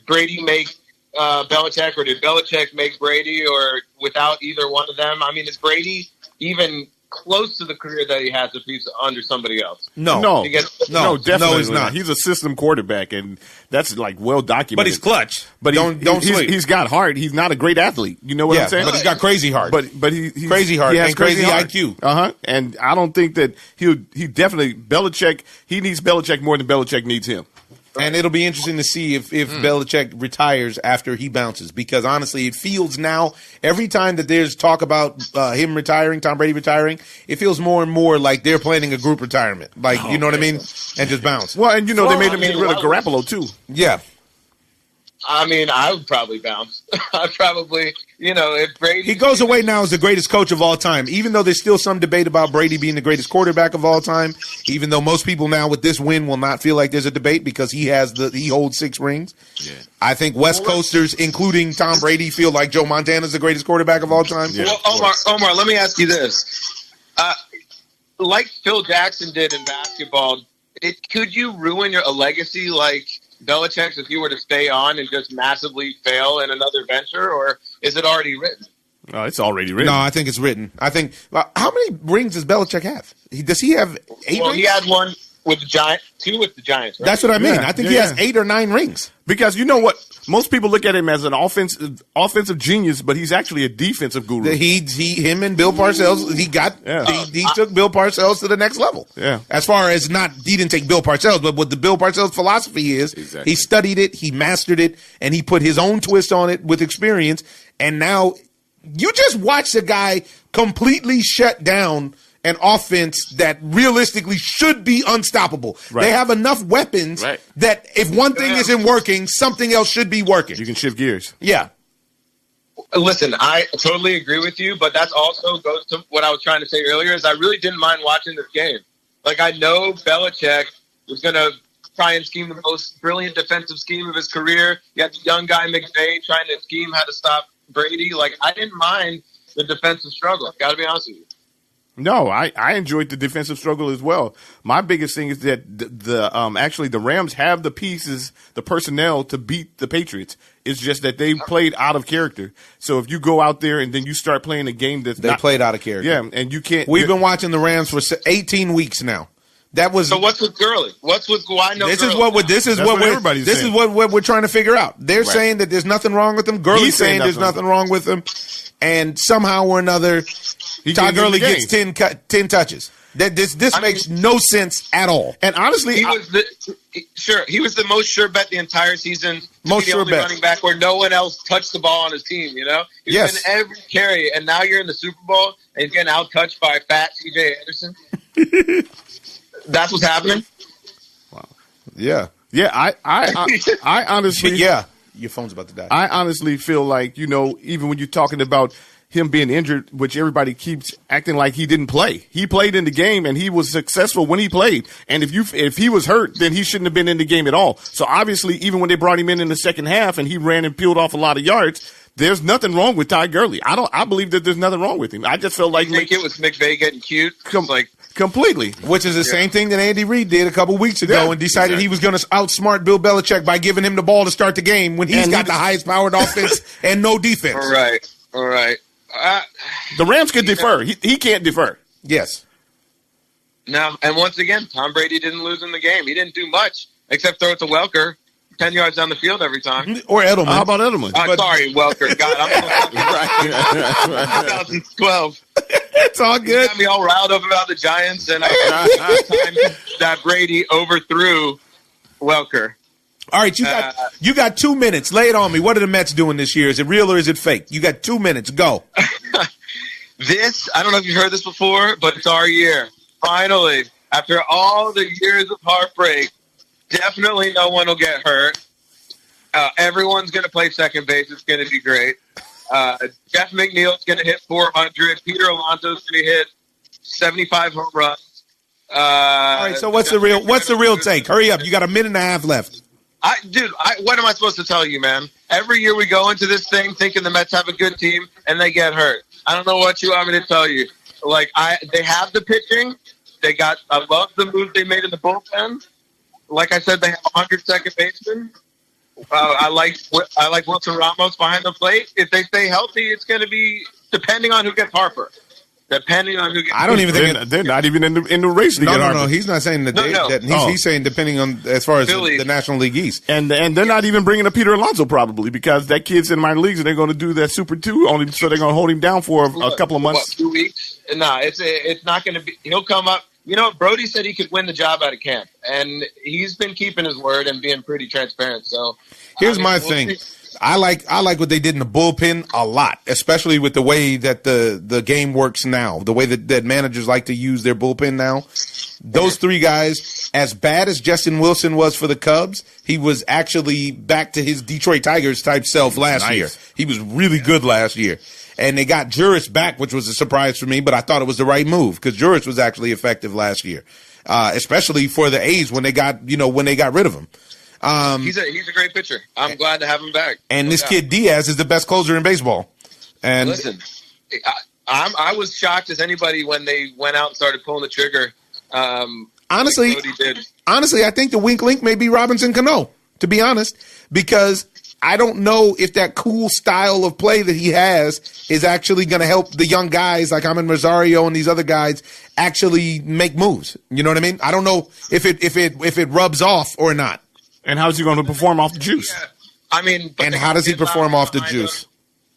Brady make Belichick or did Belichick make Brady or without either one of them? I mean, is Brady even close to the career that he has if he's under somebody else? No, definitely no, he's not. He's a system quarterback, and that's like well documented. But he's clutch. But he's got heart. He's not a great athlete. You know what I'm saying? But he's got crazy heart. But he's crazy heart and crazy IQ. And I don't think that he definitely Belichick. He needs Belichick more than Belichick needs him. And it'll be interesting to see if Belichick retires after he bounces. Because, honestly, it feels now, every time that there's talk about him retiring, Tom Brady retiring, it feels more and more like they're planning a group retirement. Like, you know what I mean? And just bounce. Well, and, they made him get rid of Garoppolo, too. Yeah. I mean, I would probably bounce. I'd probably, if Brady... He goes away now as the greatest coach of all time, even though there's still some debate about Brady being the greatest quarterback of all time, even though most people now with this win will not feel like there's a debate because he holds 6 rings. Yeah. I think West Coasters, including Tom Brady, feel like Joe Montana's the greatest quarterback of all time. Yeah. Well, Omar, let me ask you this. Like Phil Jackson did in basketball, could you ruin a legacy like Belichick's if you were to stay on and just massively fail in another venture, or is it already written? It's already written. No, I think it's written. I think how many rings does Belichick have? Does he have 8 rings? He had one with the Giants, 2 with the Giants. Right? That's what I mean. I think he has 8 or 9 rings. Because you know what? Most people look at him as an offensive genius, but he's actually a defensive guru. Him and Bill Parcells, he took Bill Parcells to the next level. Yeah. As far as he didn't take Bill Parcells, but what the Bill Parcells philosophy is, He studied it, he mastered it, and he put his own twist on it with experience. And now you just watch the guy completely shut down an offense that realistically should be unstoppable. Right. They have enough weapons that if one thing isn't working, something else should be working. You can shift gears. Yeah. Listen, I totally agree with you, but that also goes to what I was trying to say earlier is I really didn't mind watching this game. Like, I know Belichick was going to try and scheme the most brilliant defensive scheme of his career. You had the young guy McVay trying to scheme how to stop Brady. Like, I didn't mind the defensive struggle. Got to be honest with you. No, I enjoyed the defensive struggle as well. My biggest thing is that actually the Rams have the pieces, the personnel to beat the Patriots. It's just that they played out of character. So if you go out there and then you start playing a game that's They played out of character. yeah, and you can't. We've been watching the Rams for 18 weeks now. That was So what's with Gurley? What's with why no? this Gurley? is what this is That's what what everybody's this saying. is what we're trying to figure out. They're saying that there's nothing wrong with him. Gurley's He's saying saying there's nothing wrong with him, and somehow or another, He Todd can't get in Gurley the gets game. 10 touches. That this makes no sense at all. And honestly, He was he was the most sure bet the entire season. To Most be the sure only bet. running back where no one else touched the ball on his team. You know, he's Yes. in every carry, and now you're in the Super Bowl and he's getting out touched by fat C.J. Anderson. That's what's happening. Yeah, yeah, I honestly, yeah. Your phone's about to die. I honestly feel like, even when you're talking about him being injured, which everybody keeps acting like he didn't play. He played in the game and he was successful when he played. And if he was hurt, then he shouldn't have been in the game at all. So obviously, even when they brought him in the second half and he ran and peeled off a lot of yards, there's nothing wrong with Ty Gurley. I believe that there's nothing wrong with him. I just felt like I think it was McVay getting cute. completely. Which is the same thing that Andy Reid did a couple weeks ago Yeah, and decided he was going to outsmart Bill Belichick by giving him the ball to start the game when he's got the highest powered offense and no defense. All right. The Rams can defer. He can't defer. Yes. No, and once again, Tom Brady didn't lose in the game. He didn't do much except throw it to Welker 10 yards down the field every time. Or Edelman. How about Edelman? Sorry, Welker. God, I'm 2012. It's all You good. got me all riled up about the Giants, and I time that Brady overthrew Welker. All right, you got 2 minutes. Lay it on me. What are the Mets doing this year? Is it real or is it fake? You got 2 minutes. Go. I don't know if you've heard this before, but it's our year. Finally, after all the years of heartbreak, definitely no one will get hurt. Everyone's going to play second base. It's going to be great. Jeff McNeil's going to hit 400. Peter Alonso's going to hit 75 home runs. All right, so what's the real take? Hurry up. You got a minute and a half left. What am I supposed to tell you, man? Every year we go into this thing thinking the Mets have a good team, and they get hurt. I don't know what you want me to tell you. They have the pitching. I love the moves they made in the bullpen. Like I said, they have 100 second basemen. I like Wilson Ramos behind the plate. If they stay healthy, it's going to be depending on who gets Harper. Depending on who gets. I don't even think they're not even in the race to get Harper. No. He's not saying that. He's saying depending on as far as the National League East, and they're not even bringing up Peter Alonso probably because that kid's in minor leagues and they're going to do that Super 2 on him, so they're going to hold him down for a couple of months. 2 weeks? No, it's not going to be. He'll come up. Brody said he could win the job out of camp, and he's been keeping his word and being pretty transparent. So here's my thing. I like what they did in the bullpen a lot, especially with the way that the game works now, the way that managers like to use their bullpen now. Those three guys, as bad as Justin Wilson was for the Cubs, he was actually back to his Detroit Tigers type self last year. He was really good last year. And they got Juris back, which was a surprise for me, but I thought it was the right move because Juris was actually effective last year, especially for the A's when they got rid of him. He's a great pitcher. I'm glad to have him back. And this kid Diaz is the best closer in baseball. And listen, I was shocked as anybody when they went out and started pulling the trigger. Honestly, I think the wink link may be Robinson Cano, to be honest, because I don't know if that cool style of play that he has is actually going to help the young guys like Amin Rosario and these other guys actually make moves. You know what I mean? I don't know if it rubs off or not. And how's he going to perform off the juice? Yeah. I mean, and how does he perform off the juice?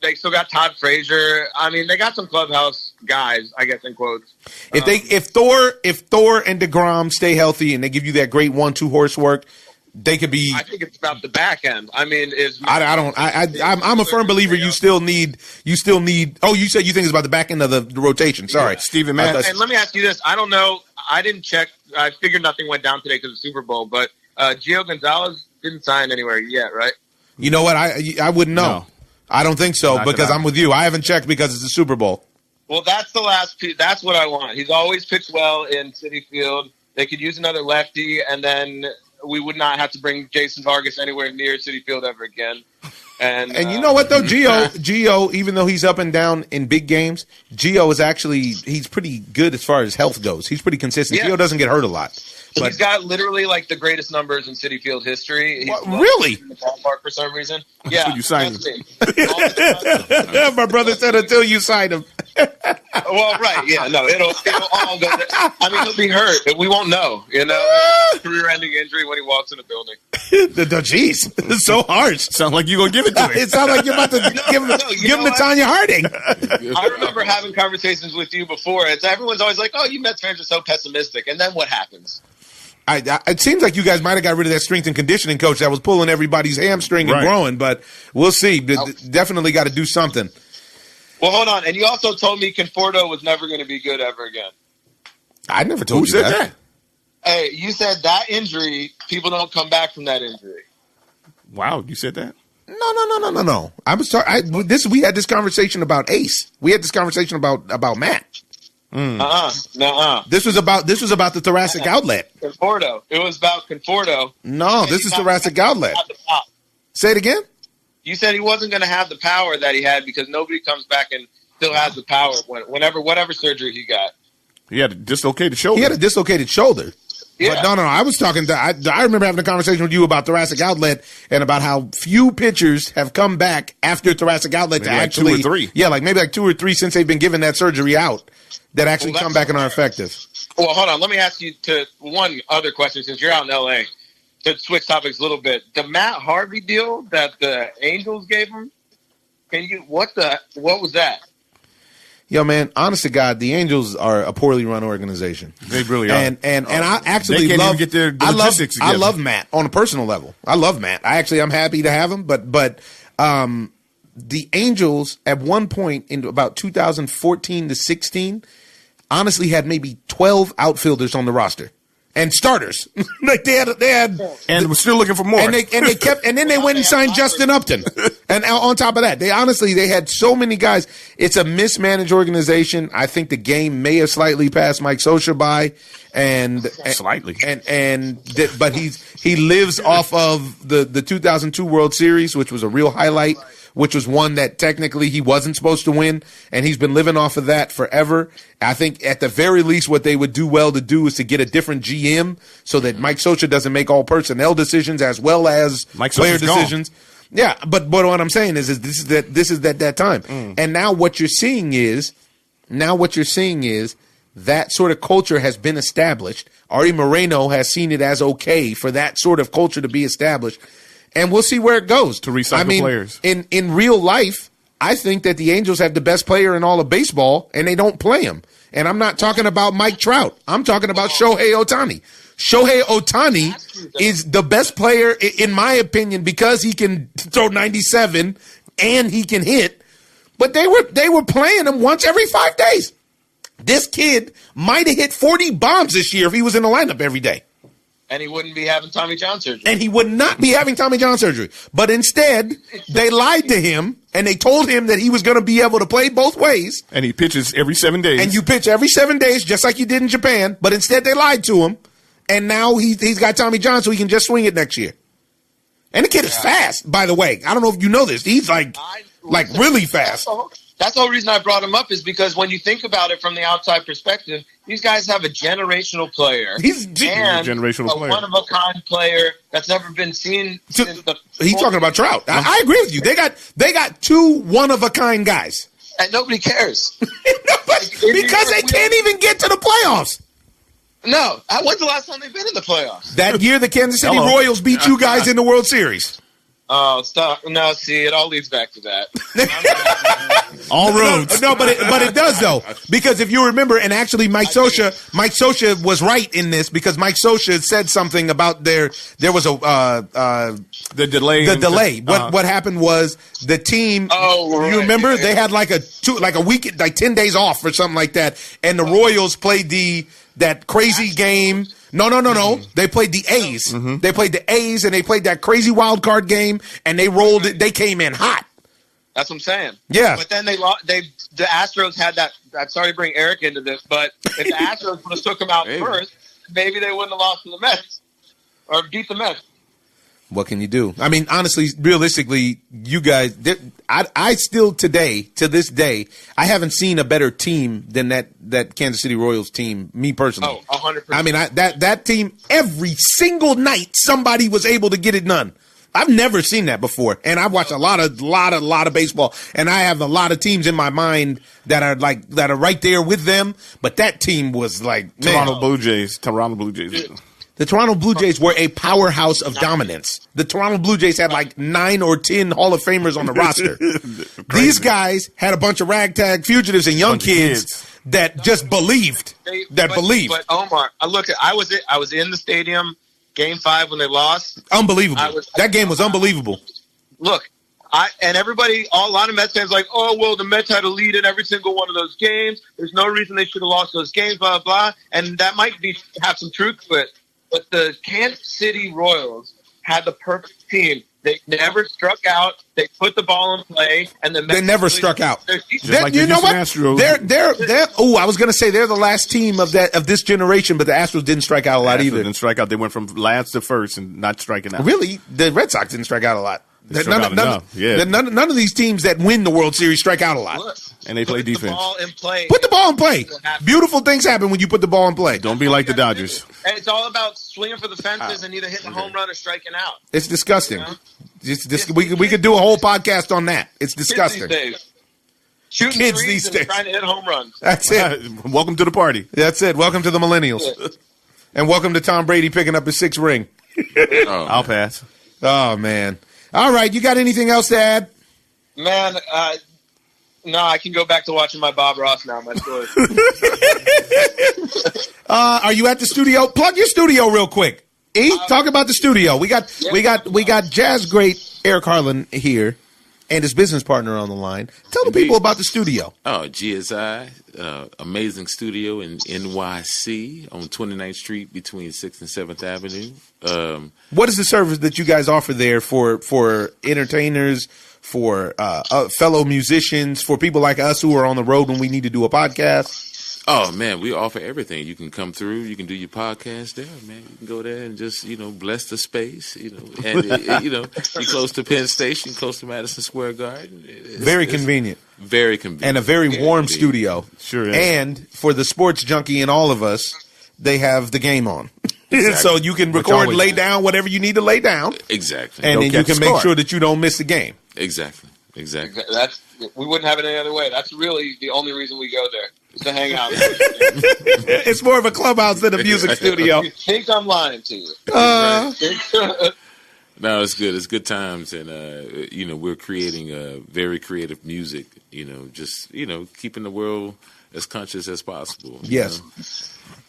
They still got Todd Frazier. I mean, they got some clubhouse guys, I guess in quotes. If Thor and DeGrom stay healthy and they give you that great 1-2 horse work, they could be. I think it's about the back end. I mean, I'm a firm believer. You still need. Oh, you said you think it's about the back end of the rotation. Sorry, yeah. Stephen. And let me ask you this. I don't know. I didn't check. I figured nothing went down today because of the Super Bowl. But Gio Gonzalez didn't sign anywhere yet, right? You know what? I wouldn't know. No. I don't think so because I'm with you. I haven't checked because it's the Super Bowl. Well, that's the last piece. That's what I want. He's always pitched well in Citi Field. They could use another lefty, and then we would not have to bring Jason Vargas anywhere near Citi Field ever again. And you know what though, Gio, even though he's up and down in big games, Gio is actually he's pretty good as far as health goes. He's pretty consistent. Yeah. Gio doesn't get hurt a lot. But he's got literally like the greatest numbers in City Field history. He's really? in the ballpark for some reason. Yeah, Until you sign him. My brother said until you signed him. Well, right, yeah, no, it'll all go. I mean, he'll be hurt. We won't know, career-ending injury when he walks in the building. Jeez, it's so harsh. Sounds like you're gonna give it to him. It sounds like you're about to give him to Tanya Harding. I remember having conversations with you before. Everyone's always like, "Oh, you Mets fans are so pessimistic," and then what happens? It seems like you guys might have got rid of that strength and conditioning coach that was pulling everybody's hamstring and growing, but we'll see. Definitely got to do something. Well, hold on. And you also told me Conforto was never going to be good ever again. I never told you that. Hey, you said that injury, people don't come back from that injury. Wow, you said that? No. I was we had this conversation about Ace. We had this conversation about Matt. This was about the thoracic outlet. Conforto. It was about Conforto. No, this is thoracic outlet. Say it again. You said he wasn't going to have the power that he had because nobody comes back and still has the power whatever surgery he got. He had a dislocated shoulder. Yeah. But no. I was talking I remember having a conversation with you about thoracic outlet and about how few pitchers have come back after thoracic outlet maybe to actually 2 or 3. Yeah, like maybe like 2 or 3 since they've been given that surgery out that actually come back and are effective. Well, hold on. Let me ask you one other question since you're out in LA. To switch topics a little bit, the Matt Harvey deal that the Angels gave him, what was that? Yo, man, honest to God, the Angels are a poorly run organization. They really are. And I actually they can't even get their logistics together. I love Matt on a personal level. I love Matt. I'm happy to have him, but the Angels at one point in about 2014 to 16 honestly had maybe 12 outfielders on the roster. And starters, like they had, and we're still looking for more. And then they went and signed Justin Upton. And on top of that, they had so many guys. It's a mismanaged organization. I think the game may have slightly passed Mike Scioscia by, but he lives off of the 2002 World Series, which was a real highlight. Which was one that technically he wasn't supposed to win, and he's been living off of that forever. I think at the very least what they would do well to do is to get a different GM so that Mike Scioscia doesn't make all personnel decisions as well as player decisions. Gone. Yeah, but what I'm saying is this is that time. And now what you're seeing is that sort of culture has been established. Artie Moreno has seen it as okay for that sort of culture to be established. And we'll see where it goes. To recycle players. In real life, I think that the Angels have the best player in all of baseball, and they don't play him. And I'm not talking about Mike Trout. I'm talking about Shohei Ohtani. Shohei Ohtani is the best player, in my opinion, because he can throw 97 and he can hit. But they were playing him once every 5 days. This kid might have hit 40 bombs this year if he was in the lineup every day. And he wouldn't be having Tommy John surgery. And he would not be having Tommy John surgery. But instead, they lied to him, and they told him that he was going to be able to play both ways. And he pitches every 7 days. And you pitch every 7 days, just like you did in Japan. But instead, they lied to him. And now he's got Tommy John, so he can just swing it next year. And the kid is fast, by the way. I don't know if you know this. He's like really fast. That's the whole reason I brought him up is because when you think about it from the outside perspective, these guys have a generational player. He's a generational player. One-of-a-kind player that's never been seen since the... He's talking about Trout. I agree with you. They got 2 one-of-a-kind guys. And nobody cares. Because they can't even get to the playoffs. No. When's the last time they've been in the playoffs? That year the Kansas City Royals beat you guys in the World Series. Oh, stop. No, see, it all leads back to that. All roads. No, but it does, though. Because if you remember, and actually Mike Scioscia was right in this because Mike Scioscia said something about there was the delay. The delay. What happened was the team, you remember, they had like a week, like 10 days off or something like that. And the Royals played that crazy game. No. They played the A's. Mm-hmm. They played the A's, and they played that crazy wild card game, and they rolled it. They came in hot. That's what I'm saying. Yeah. But then the Astros had that. I'm sorry to bring Eric into this, but if the Astros would have took them out first, maybe they wouldn't have lost to the Mets or beat the Mets. What can you do? I mean, honestly, realistically, you guys, I still to this day, I haven't seen a better team than that Kansas City Royals team, me personally. Oh, 100%. I mean, that team, every single night, somebody was able to get it done. I've never seen that before. And I've watched a lot of baseball, and I have a lot of teams in my mind that are right there with them. But that team was like, Toronto Blue Jays. The Toronto Blue Jays were a powerhouse of dominance. The Toronto Blue Jays had like 9 or 10 Hall of Famers on the roster. These guys had a bunch of ragtag fugitives and young kids that just believed. But Omar, I was in the stadium, Game 5 when they lost. Unbelievable. That game was unbelievable. Look, a lot of Mets fans are like, oh, well, the Mets had a lead in every single one of those games. There's no reason they should have lost those games, blah, blah, blah. And that might have some truth to it. But the Kansas City Royals had the perfect team. They never struck out. They put the ball in play, and they never struck out. Like you know what? I was going to say they're the last team of this generation, but the Astros didn't strike out a lot either. Didn't strike out. They went from last to first and not striking out. Really, the Red Sox didn't strike out a lot. None of these teams that win the World Series strike out a lot. Look, and they play defense. Put the ball in play. Beautiful things happen when you put the ball in play. Don't be like the Dodgers. And it's all about swinging for the fences and either hitting a home run or striking out. It's disgusting. We could do a whole podcast on that. It's disgusting. Shooting Kids threes these and days. trying to hit home runs. That's it. Welcome to the party. That's it. Welcome to the millennials. And welcome to Tom Brady picking up his 6th ring. I'll pass. Oh, man. All right. You got anything else to add? Man, no, I can go back to watching my Bob Ross now. My story. Are you at the studio? Plug your studio real quick. Talk about the studio. We got jazz great Eric Harland here and his business partner on the line. Tell the people about the studio. Oh, GSI, amazing studio in NYC on 29th Street between 6th and 7th Avenue. What is the service that you guys offer there for entertainers, for fellow musicians, for people like us who are on the road when we need to do a podcast? Oh, man, we offer everything. You can come through. You can do your podcast there, man. You can go there and just, bless the space, And, you're close to Penn Station, close to Madison Square Garden. Very convenient. Very convenient. And a very warm studio. Sure is. And for the sports junkie in all of us, they have the game on. Exactly. So you can record, lay down, whatever you need to lay down. Exactly. And then you can make sure that you don't miss the game. Exactly. We wouldn't have it any other way. That's really the only reason we go there, is to hang out. It's more of a clubhouse than a music studio. You think I'm lying to you? No, it's good. It's good times, and we're creating very creative music. Just keeping the world as conscious as possible. Yes.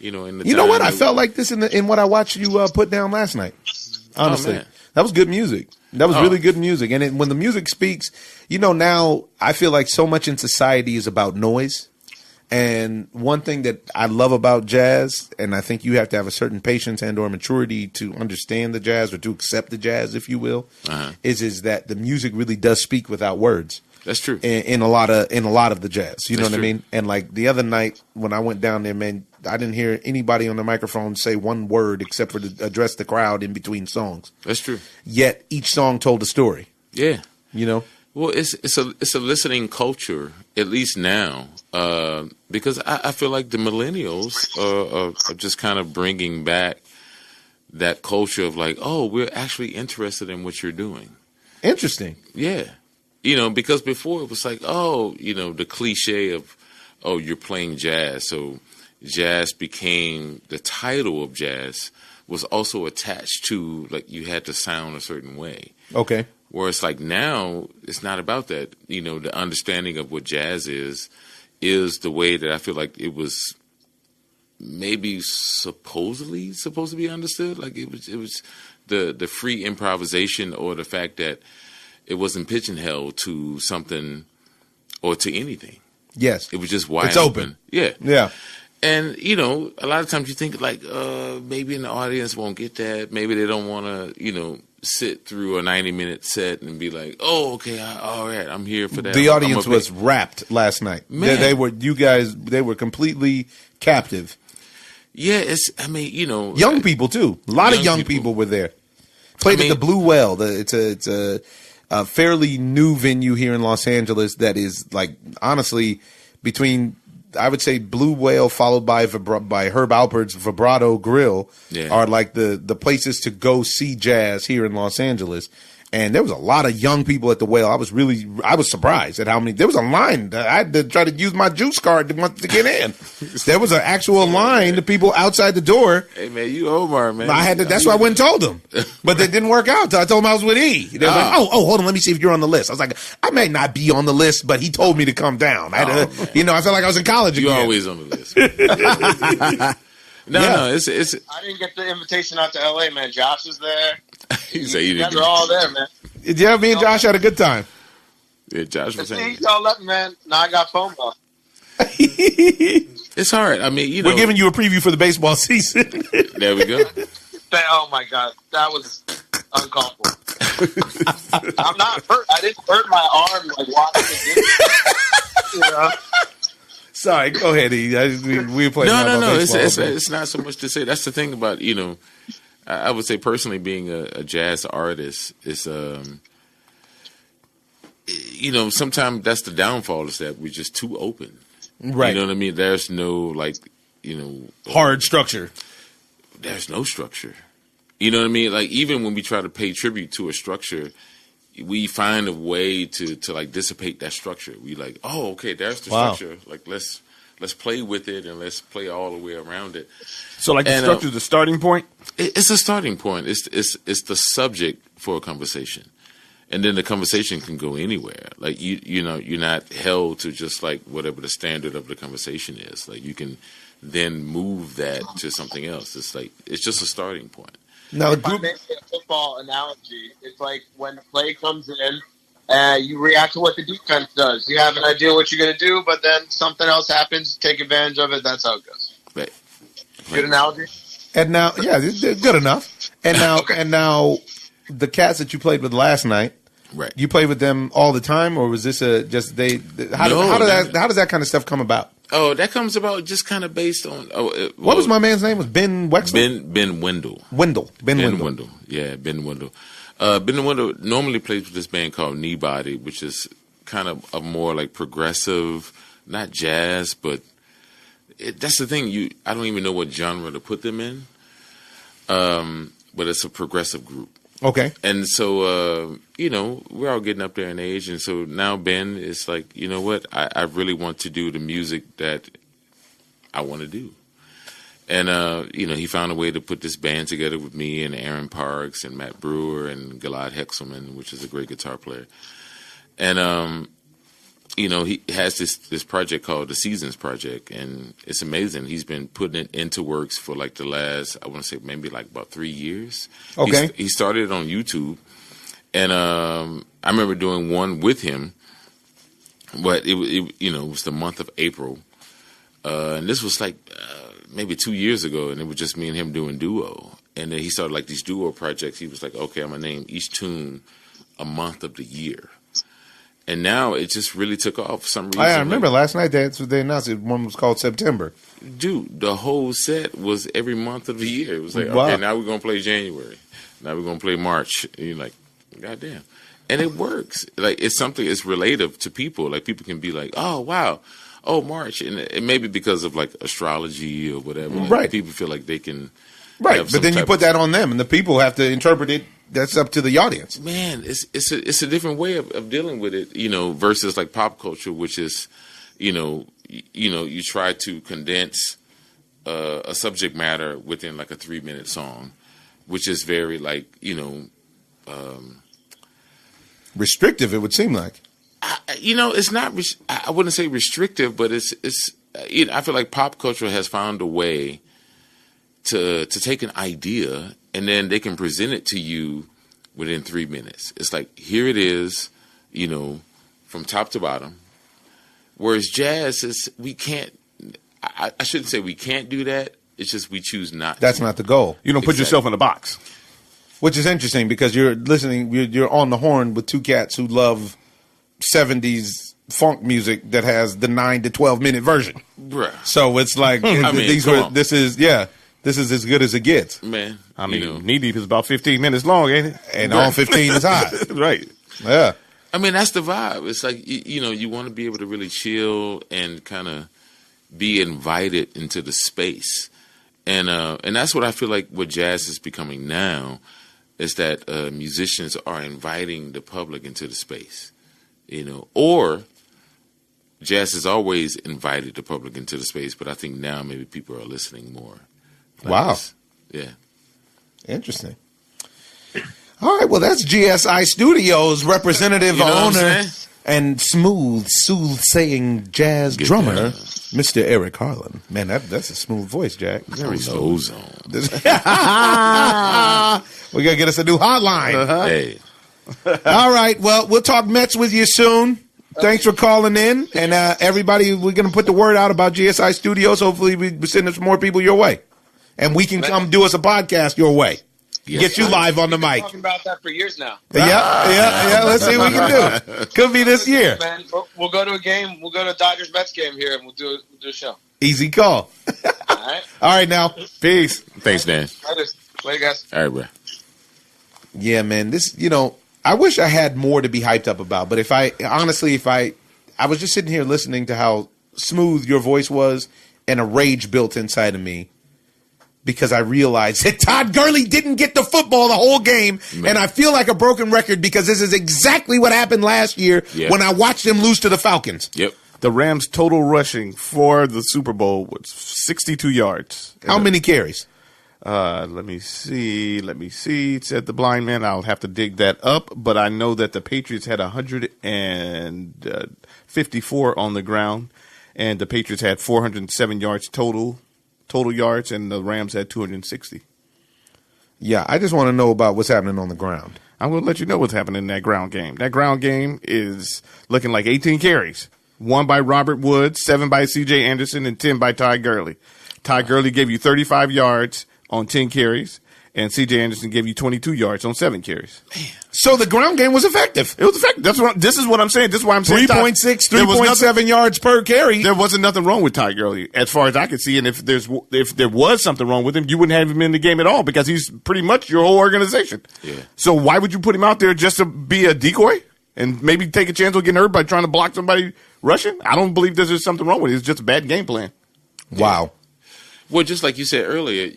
In the you know what? I felt like this in what I watched you put down last night. Honestly, that was good music. That was really good music. And when the music speaks, now I feel like so much in society is about noise. And one thing that I love about jazz, and I think you have to have a certain patience and or maturity to understand the jazz or to accept the jazz, if you will, is that the music really does speak without words. That's true. In a lot of the jazz, you know what true. I mean? And like the other night when I went down there, man, I didn't hear anybody on the microphone say one word except for to address the crowd in between songs. That's true. Yet each song told a story. Yeah. Well, it's a listening culture, at least now, because I feel like the millennials are just kind of bringing back that culture of like, oh, we're actually interested in what you're doing. Interesting. Yeah. Because before it was like, oh, the cliche of, oh, you're playing jazz. So jazz became, the title of jazz was also attached to, like, you had to sound a certain way. Okay. Whereas like now, it's not about that. The understanding of what jazz is the way that I feel like it was maybe supposedly supposed to be understood. Like it was the free improvisation, or the fact that it wasn't pigeonholed to something or to anything. Yes. It was just wide open. Yeah. Yeah. And, a lot of times you think like, maybe an audience won't get that. Maybe they don't want to, sit through a 90-minute set and be like, oh, okay, all right, I'm here for that. The audience was rapt last night. Man. They were completely captive. Yeah, young Young people too. A lot of young people were there. Played at the Blue Well. It's a fairly new venue here in Los Angeles that is, like, honestly, between, I would say, Blue Whale followed by Herb Alpert's Vibrato Grill are like the places to go see jazz here in Los Angeles. And there was a lot of young people at the Whale. I was surprised at how many. There was a line. I had to try to use my juice card to get in. There was an actual line to people outside the door. Hey man, you Omar, man. I had to. That's why I went and told them, but it didn't work out. I told them I was with E. They were like, "Oh, hold on, let me see if you're on the list." I was like, "I may not be on the list, but he told me to come down." I had to, I felt like I was in college again. You're always on the list. No, it's. I didn't get the invitation out to LA, man. Josh was there. You guys are all there, man. Yeah, me and Josh had a good time. Yeah, Josh was saying. Y'all left, man. Now I got FOMO. It's hard. I mean, we're giving you a preview for the baseball season. There we go. Oh my God, that was uncalled for. I'm not hurt. I didn't hurt my arm like watching the game. Sorry, go ahead, E. We playing. No. It's not so much to say. That's the thing about I would say personally being a jazz artist is sometimes that's the downfall is that we're just too open. Right. You know what I mean? There's no hard structure. There's no structure. You know what I mean? Like even when we try to pay tribute to a structure, we find a way to like dissipate that structure. We like, oh, okay, there's the structure. Like let's play with it and let's play all the way around it. So like the structure is the starting point? It's a starting point. It's the subject for a conversation. And then the conversation can go anywhere. Like you're not held to just like whatever the standard of the conversation is. Like you can then move that to something else. It's just a starting point. Now, if I make a football analogy, it's like when the play comes in, you react to what the defense does. You have an idea what you're going to do, but then something else happens. Take advantage of it. That's how it goes. Right. Good analogy. And now, yeah, good enough. And now, and now, the cats that you played with last night, right? You played with them all the time, or was this just they? How does that kind of stuff come about? Oh, that comes about just kind of based on. What was my man's name? Was Ben Wexler? Ben Wendell. Ben Wendell. Yeah, Ben Wendell. Ben Wendell normally plays with this band called Knee Body, which is kind of a more like progressive, not jazz, but that's the thing. I don't even know what genre to put them in, but it's a progressive group. Okay. And so, we're all getting up there in age. And so now Ben is like, you know what? I really want to do the music that I want to do. And, he found a way to put this band together with me and Aaron Parks and Matt Brewer and Gilad Hexelman, which is a great guitar player. And, he has this project called the Seasons Project, and it's amazing. He's been putting it into works for like the last, I want to say maybe like about 3 years. Okay. He started it on YouTube, and I remember doing one with him, but it was the month of April, and this was like maybe 2 years ago, and it was just me and him doing duo. And then he started like these duo projects. He was like, okay, I'm gonna name each tune a month of the year. And now it just really took off for some reason. I remember last night they announced it. One was called September. Dude, the whole set was every month of the year. It was like, okay, now we're going to play January. Now we're going to play March. And you're like, goddamn. And it works. Like, it's something, it's relative to people. Like, people can be like, oh, wow. Oh, March. And it may be because of, like, astrology or whatever. Like, right. People feel like they can. Right. But then you put that on them, and the people have to interpret it. That's up to the audience. Man, it's a different way of dealing with it, versus like pop culture, which is, you try to condense a subject matter within like a 3-minute song, which is very like, restrictive. It would seem like. It's not. I wouldn't say restrictive, but it's. I feel like pop culture has found a way to take an idea. And then they can present it to you within 3 minutes. It's like, here it is, from top to bottom. Whereas jazz is, we can't, I shouldn't say we can't do that. It's just we choose not to. That's not the goal. You don't put yourself in a box. Which is interesting because you're listening, you're on the horn with two cats who love 70s funk music that has the 9 to 12 minute version. Bruh. So it's like, this is. This is as good as it gets. Man, I mean, Knee Deep is about 15 minutes long, ain't it? And all 15 is hot. Right. Yeah. I mean, that's the vibe. It's like, you want to be able to really chill and kind of be invited into the space. And that's what I feel like what jazz is becoming now is that musicians are inviting the public into the space, or jazz has always invited the public into the space, but I think now maybe people are listening more. Wow. Yeah. Interesting. All right, well, that's GSI Studios representative, owner, and smooth, soothsaying jazz drummer, Mr. Eric Harland. Man, that's a smooth voice, Jack. Very OZone. We got to get us a new hotline. Hey. All right, well, we'll talk Mets with you soon. Thanks for calling in. And everybody, we're going to put the word out about GSI Studios. Hopefully, we send some more people your way. And we can come do us a podcast your way. Yes. Get you live on the mic. Talking about that for years now. Yeah. Let's see what we can do. Could be this year. Man, we'll go to a game. We'll go to a Dodgers Mets game here, and we'll do a show. Easy call. All right. All right, now. Peace. Thanks, Dan. Later, guys. All right, bro. Yeah, man. This, I wish I had more to be hyped up about. But I was just sitting here listening to how smooth your voice was, and a rage built inside of me. Because I realized that Todd Gurley didn't get the football the whole game. Man. And I feel like a broken record because this is exactly what happened last year when I watched them lose to the Falcons. Yep. The Rams' total rushing for the Super Bowl was 62 yards. How many carries? Let me see. Said the blind man. I'll have to dig that up. But I know that the Patriots had 154 on the ground. And the Patriots had 407 yards total yards, and the Rams had 260. Yeah, I just want to know about what's happening on the ground. I'm going to let you know what's happening in that ground game. That ground game is looking like 18 carries. 1 by Robert Woods, 7 by C.J. Anderson, and 10 by Ty Gurley. Ty Gurley gave you 35 yards on 10 carries, and C.J. Anderson gave you 22 yards on 7 carries. Man. So the ground game was effective. It was effective. This is what I'm saying. This is why I'm saying 3.6, 3.7 yards per carry. There wasn't nothing wrong with Ty Gurley, as far as I could see. And if there was something wrong with him, you wouldn't have him in the game at all because he's pretty much your whole organization. Yeah. So why would you put him out there just to be a decoy and maybe take a chance of getting hurt by trying to block somebody rushing? I don't believe there's something wrong with it. It's just a bad game plan. Wow. Well, just like you said earlier,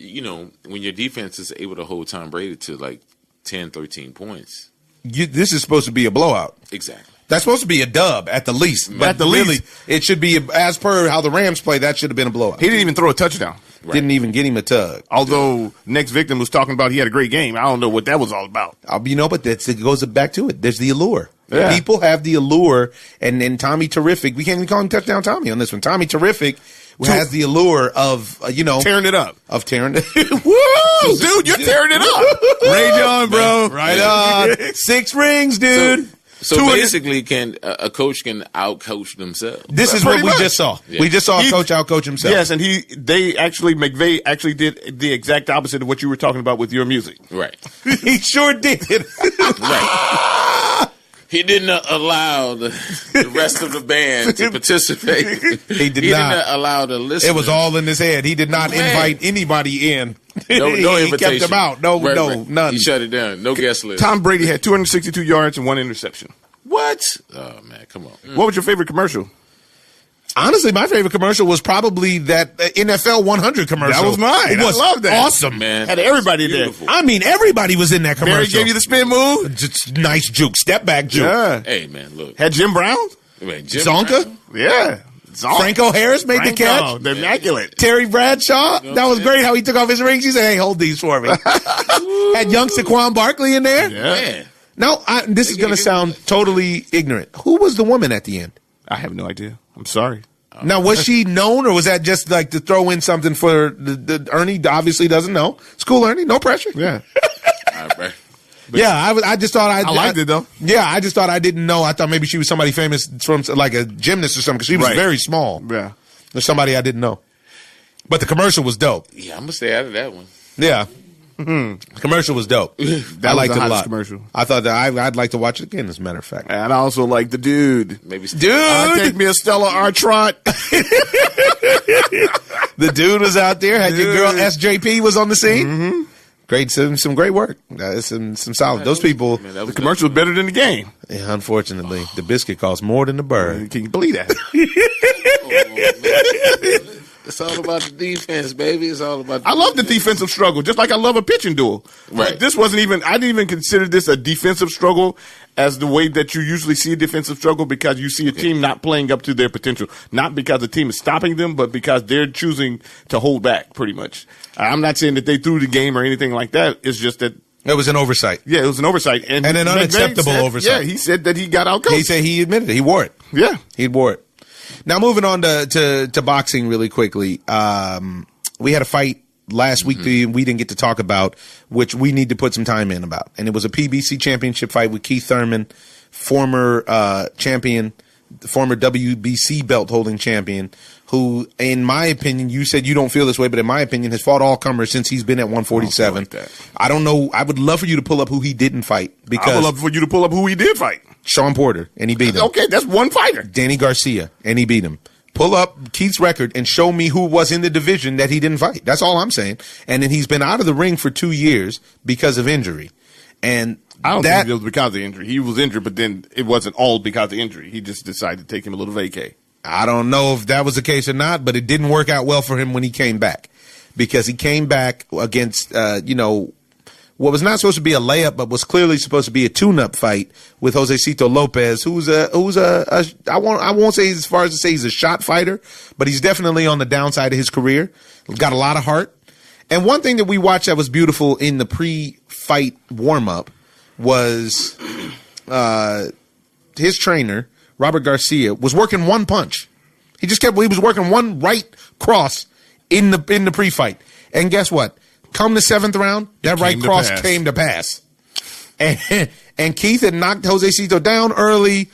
when your defense is able to hold Tom Brady to like 10, 13 points. This is supposed to be a blowout. Exactly. That's supposed to be a dub at the least. But really, it should be, as per how the Rams play, that should have been a blowout. He didn't even throw a touchdown. Right. Didn't even get him a tug. Although Next Victim was talking about he had a great game. I don't know what that was all about. But it goes back to it. There's the allure. Yeah. People have the allure, and Tommy Terrific, we can't even call him Touchdown Tommy on this one. Tommy Terrific has the allure of, tearing it up. Of tearing it. Woo! Dude, you're tearing it up. Ray John, bro. Right on. 6 rings, dude. So basically, a coach can out-coach themselves. This is what we just saw. Yeah. We just saw a coach out-coach himself. Yes, and McVay actually did the exact opposite of what you were talking about with your music. Right. He sure did. Right. He didn't allow the rest of the band to participate. He didn't allow the listeners. It was all in his head. He did not invite anybody in. No invitation. He kept them out. None. He shut it down. No guest list. Tom Brady had 262 yards and 1 interception. What? Oh, man, come on. What was your favorite commercial? Honestly, my favorite commercial was probably that NFL 100 commercial. That was mine. It was I love that. Awesome, man. Had everybody there. I mean, everybody was in that commercial. Barry gave you the spin move. Just nice juke, step back juke. Yeah. Hey, man, look. Had Jim Brown. Zonka. Brown? Yeah. Franco Harris made the catch. The immaculate. Terry Bradshaw. That was great how he took off his rings. He said, "Hey, hold these for me." Had young Saquon Barkley in there. Yeah. Man. Now, this is going to sound totally ignorant. Who was the woman at the end? I have no idea. I'm sorry. Now, was she known, or was that just like to throw in something for the Ernie? Obviously, doesn't know. It's cool, Ernie. No pressure. Yeah. All right, yeah, I just thought I liked it though. Yeah, I just thought I didn't know. I thought maybe she was somebody famous from like a gymnast or something because she was very small. Yeah, there's somebody I didn't know. But the commercial was dope. Yeah, I'm gonna stay out of that one. Yeah. Commercial was dope. I was liked the it a hottest lot. commercial. I thought that I'd like to watch it again, as a matter of fact. And I also like the dude. Maybe I'll take me a Stella Artrot. The dude was out there. Had your girl SJP was on the scene. Mm-hmm. Great, some great work. Some solid. Those people. Man, that The was commercial was better than the game. Yeah, unfortunately, the biscuit costs more than the bird. Can you believe that? It's all about the defense, baby. It's all about. I love the defensive struggle, just like I love a pitching duel. Right. But this wasn't even. I didn't even consider this a defensive struggle as the way that you usually see a defensive struggle, because you see a team not playing up to their potential, not because the team is stopping them, but because they're choosing to hold back. Pretty much. I'm not saying that they threw the game or anything like that. It's just that. It was an oversight. Yeah, it was an oversight, and an McVay unacceptable said- oversight. Yeah, he said that he got out coached. He said he admitted it. He wore it. Yeah. He wore it. Now moving on to boxing really quickly. We had a fight last week that we didn't get to talk about, which we need to put some time in about. And it was a PBC championship fight with Keith Thurman, former champion, former WBC belt holding champion, who, in my opinion, you said you don't feel this way, but in my opinion, has fought all comers since he's been at 147. I don't know. I would love for you to pull up who he didn't fight, I because would love for you to pull up who he did fight. Sean Porter, and he beat him. Okay, that's one fighter. Danny Garcia, and he beat him. Pull up Keith's record and show me who was in the division that he didn't fight. That's all I'm saying. And then he's been out of the ring for 2 years because of injury. And I don't think it was because of injury. He was injured, but then it wasn't all because of injury. He just decided to take him a little vacay. I don't know if that was the case or not, but it didn't work out well for him when he came back, because he came back against, what was not supposed to be a layup, but was clearly supposed to be a tune-up fight with Josecito Lopez, who's I won't say as far as to say he's a shot fighter, but he's definitely on the downside of his career. Got a lot of heart. And one thing that we watched that was beautiful in the pre-fight warm-up was his trainer, Robert Garcia, was working one punch. He was working one right cross in the pre-fight. And guess what? Come the 7th round, that right cross came to pass. And Keith had knocked Josecito down early,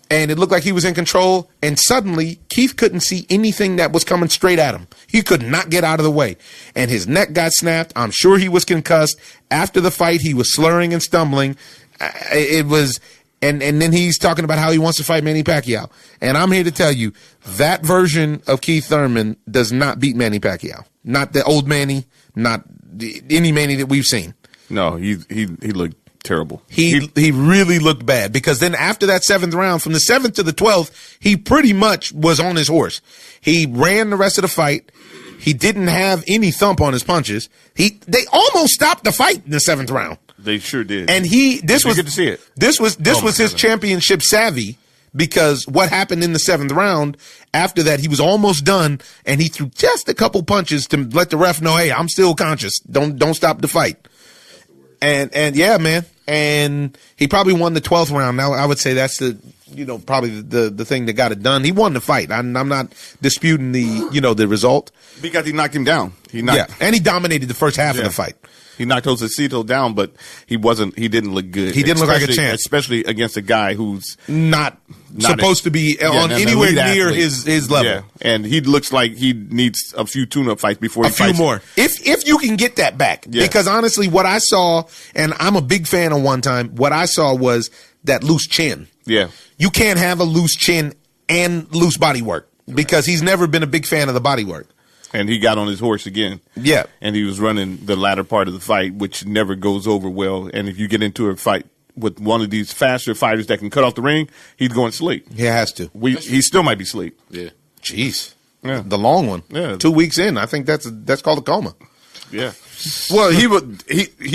and it looked like he was in control. And suddenly, Keith couldn't see anything that was coming straight at him. He could not get out of the way. And his neck got snapped. I'm sure he was concussed. After the fight, he was slurring and stumbling. It was... And then he's talking about how he wants to fight Manny Pacquiao. And I'm here to tell you, that version of Keith Thurman does not beat Manny Pacquiao. Not the old Manny, not any Manny that we've seen. No, he looked terrible. He really looked bad, because then after that 7th round, from the 7th to the 12th, he pretty much was on his horse. He ran the rest of the fight. He didn't have any thump on his punches. They almost stopped the fight in the 7th round. They sure did. And this was good to see it. This was his championship savvy, because what happened in the 7th round, after that, he was almost done, and he threw just a couple punches to let the ref know, hey, I'm still conscious. Don't stop the fight. And yeah, man. And he probably won the 12th round. Now, I would say that's probably the thing that got it done. He won the fight. I'm not disputing the result. Because he knocked him down. And he dominated the first half of the fight. He knocked Josecito down, but he didn't look good. He didn't look like a champ. Especially against a guy who's not supposed to be on anywhere near his level. Yeah. And he looks like he needs a few tune-up fights before he fights. A few more. If you can get that back. Yeah. Because honestly, what I saw, and I'm a big fan of one time, what I saw was that loose chin. Yeah. You can't have a loose chin and loose body work, because he's never been a big fan of the body work. And he got on his horse again. Yeah. And he was running the latter part of the fight, which never goes over well. And if you get into a fight with one of these faster fighters that can cut off the ring, he's going to sleep. He has to. He still might be asleep. Yeah. Jeez. Yeah. The long one. Yeah. 2 weeks in. I think that's called a coma. Yeah. Well, he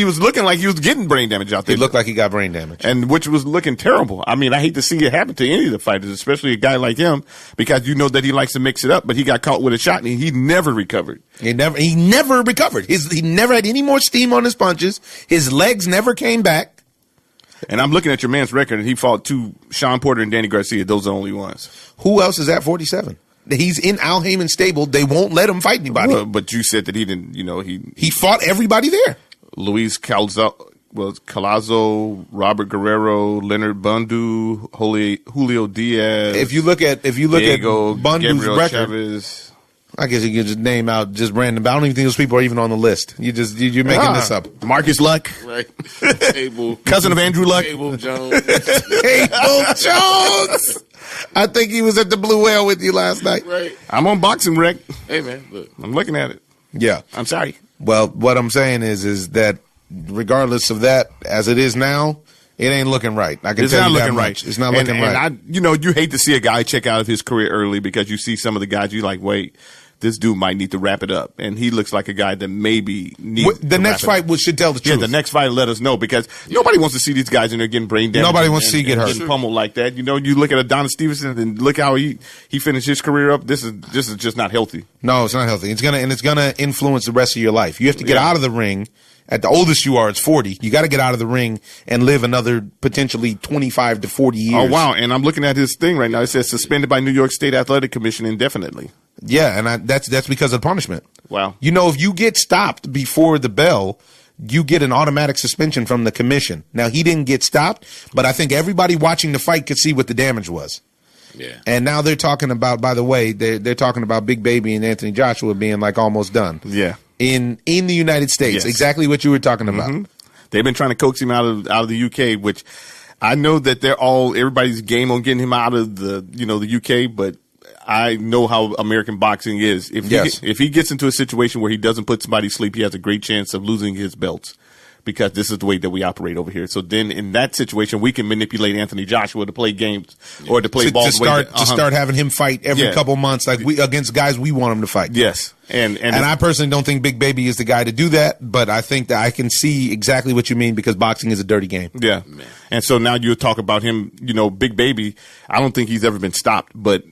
was looking like he was getting brain damage out there. He looked like he got brain damage. And which was looking terrible. I mean, I hate to see it happen to any of the fighters, especially a guy like him, because you know that he likes to mix it up, but he got caught with a shot and he never recovered. He never recovered. He never had any more steam on his punches. His legs never came back. And I'm looking at your man's record, and he fought Sean Porter and Danny Garcia. Those are the only ones. Who else is at 47? He's in Al Heyman's stable. They won't let him fight anybody. Well, but you said that he didn't, he fought everybody there. Luis Calazo, Robert Guerrero, Leonard Bundu, Julio Diaz. If you look at Bundu's Gabriel record, Chavez. I guess you could just name out just random. I don't even think those people are even on the list. You're making this up. Marcus Luck, Right. Cable. cousin of Andrew Luck. Cable Jones. Cable Jones. I think he was at the Blue Whale with you last night. Right. I'm on Boxing Rec. Hey, man, look. I'm looking at it. Yeah. I'm sorry. Well, what I'm saying is that regardless of that, as it is now, it ain't looking right. I can It's tell not you that looking much. right. It's not looking right. And you hate to see a guy check out of his career early because you see some of the guys you like, wait, this dude might need to wrap it up. And he looks like a guy that maybe needs The next fight should tell the truth. Yeah, the next fight let us know because nobody wants to see these guys in there getting brain damage. Nobody wants to see you get hurt. Getting pummeled like that. You know, you look at Adonis Stevenson and look how he finished his career up. This is just not healthy. No, it's not healthy. It's gonna influence the rest of your life. You have to get out of the ring. At the oldest you are, it's 40. You got to get out of the ring and live another potentially 25 to 40 years. Oh wow! And I'm looking at his thing right now. It says suspended by New York State Athletic Commission indefinitely. Yeah, and that's because of punishment. Wow. You know, if you get stopped before the bell, you get an automatic suspension from the commission. Now, he didn't get stopped, but I think everybody watching the fight could see what the damage was. Yeah. And now they're talking about, by the way, they're talking about Big Baby and Anthony Joshua being like almost done. Yeah. In the United States, Yes. exactly what you were talking about. Mm-hmm. They've been trying to coax him out of the UK, which I know that everybody's game on getting him out of the UK, but I know how American boxing is. If he gets into a situation where he doesn't put somebody to sleep, he has a great chance of losing his belts. Because this is the way that we operate over here. So then, in that situation, we can manipulate Anthony Joshua to play games or to play ball. To start having him fight every couple months, like against guys we want him to fight. Yes, and I personally don't think Big Baby is the guy to do that, but I think that I can see exactly what you mean because boxing is a dirty game. Yeah, and so now you talk about him. Big Baby. I don't think he's ever been stopped, but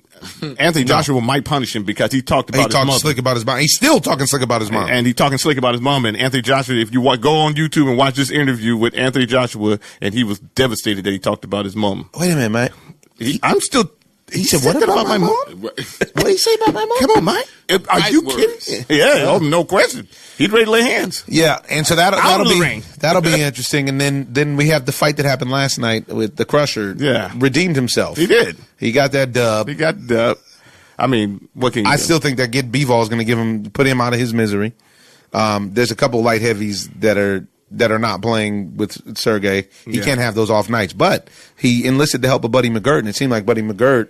Anthony Joshua might punish him because he talked about his mother. Slick about his mom. He's still talking slick about his mom. And he's talking slick about his mom. And Anthony Joshua, if you go on YouTube and watch this interview with Anthony Joshua, and he was devastated that he talked about his mom. Wait a minute, man. He said, what about my mom? What did he say about my mom? Come on, Mike. Are you kidding? Yeah, no question. He'd ready to lay hands. Yeah, and so that'll be interesting. And then we have the fight that happened last night with the Crusher. Yeah. Redeemed himself. He did. He got that dub. I mean, what can you do? still think that Gid Bivol is going to put him out of his misery. There's a couple light heavies that are not playing with Sergey. He can't have those off nights. But he enlisted the help of Buddy McGirt, and it seemed like Buddy McGirt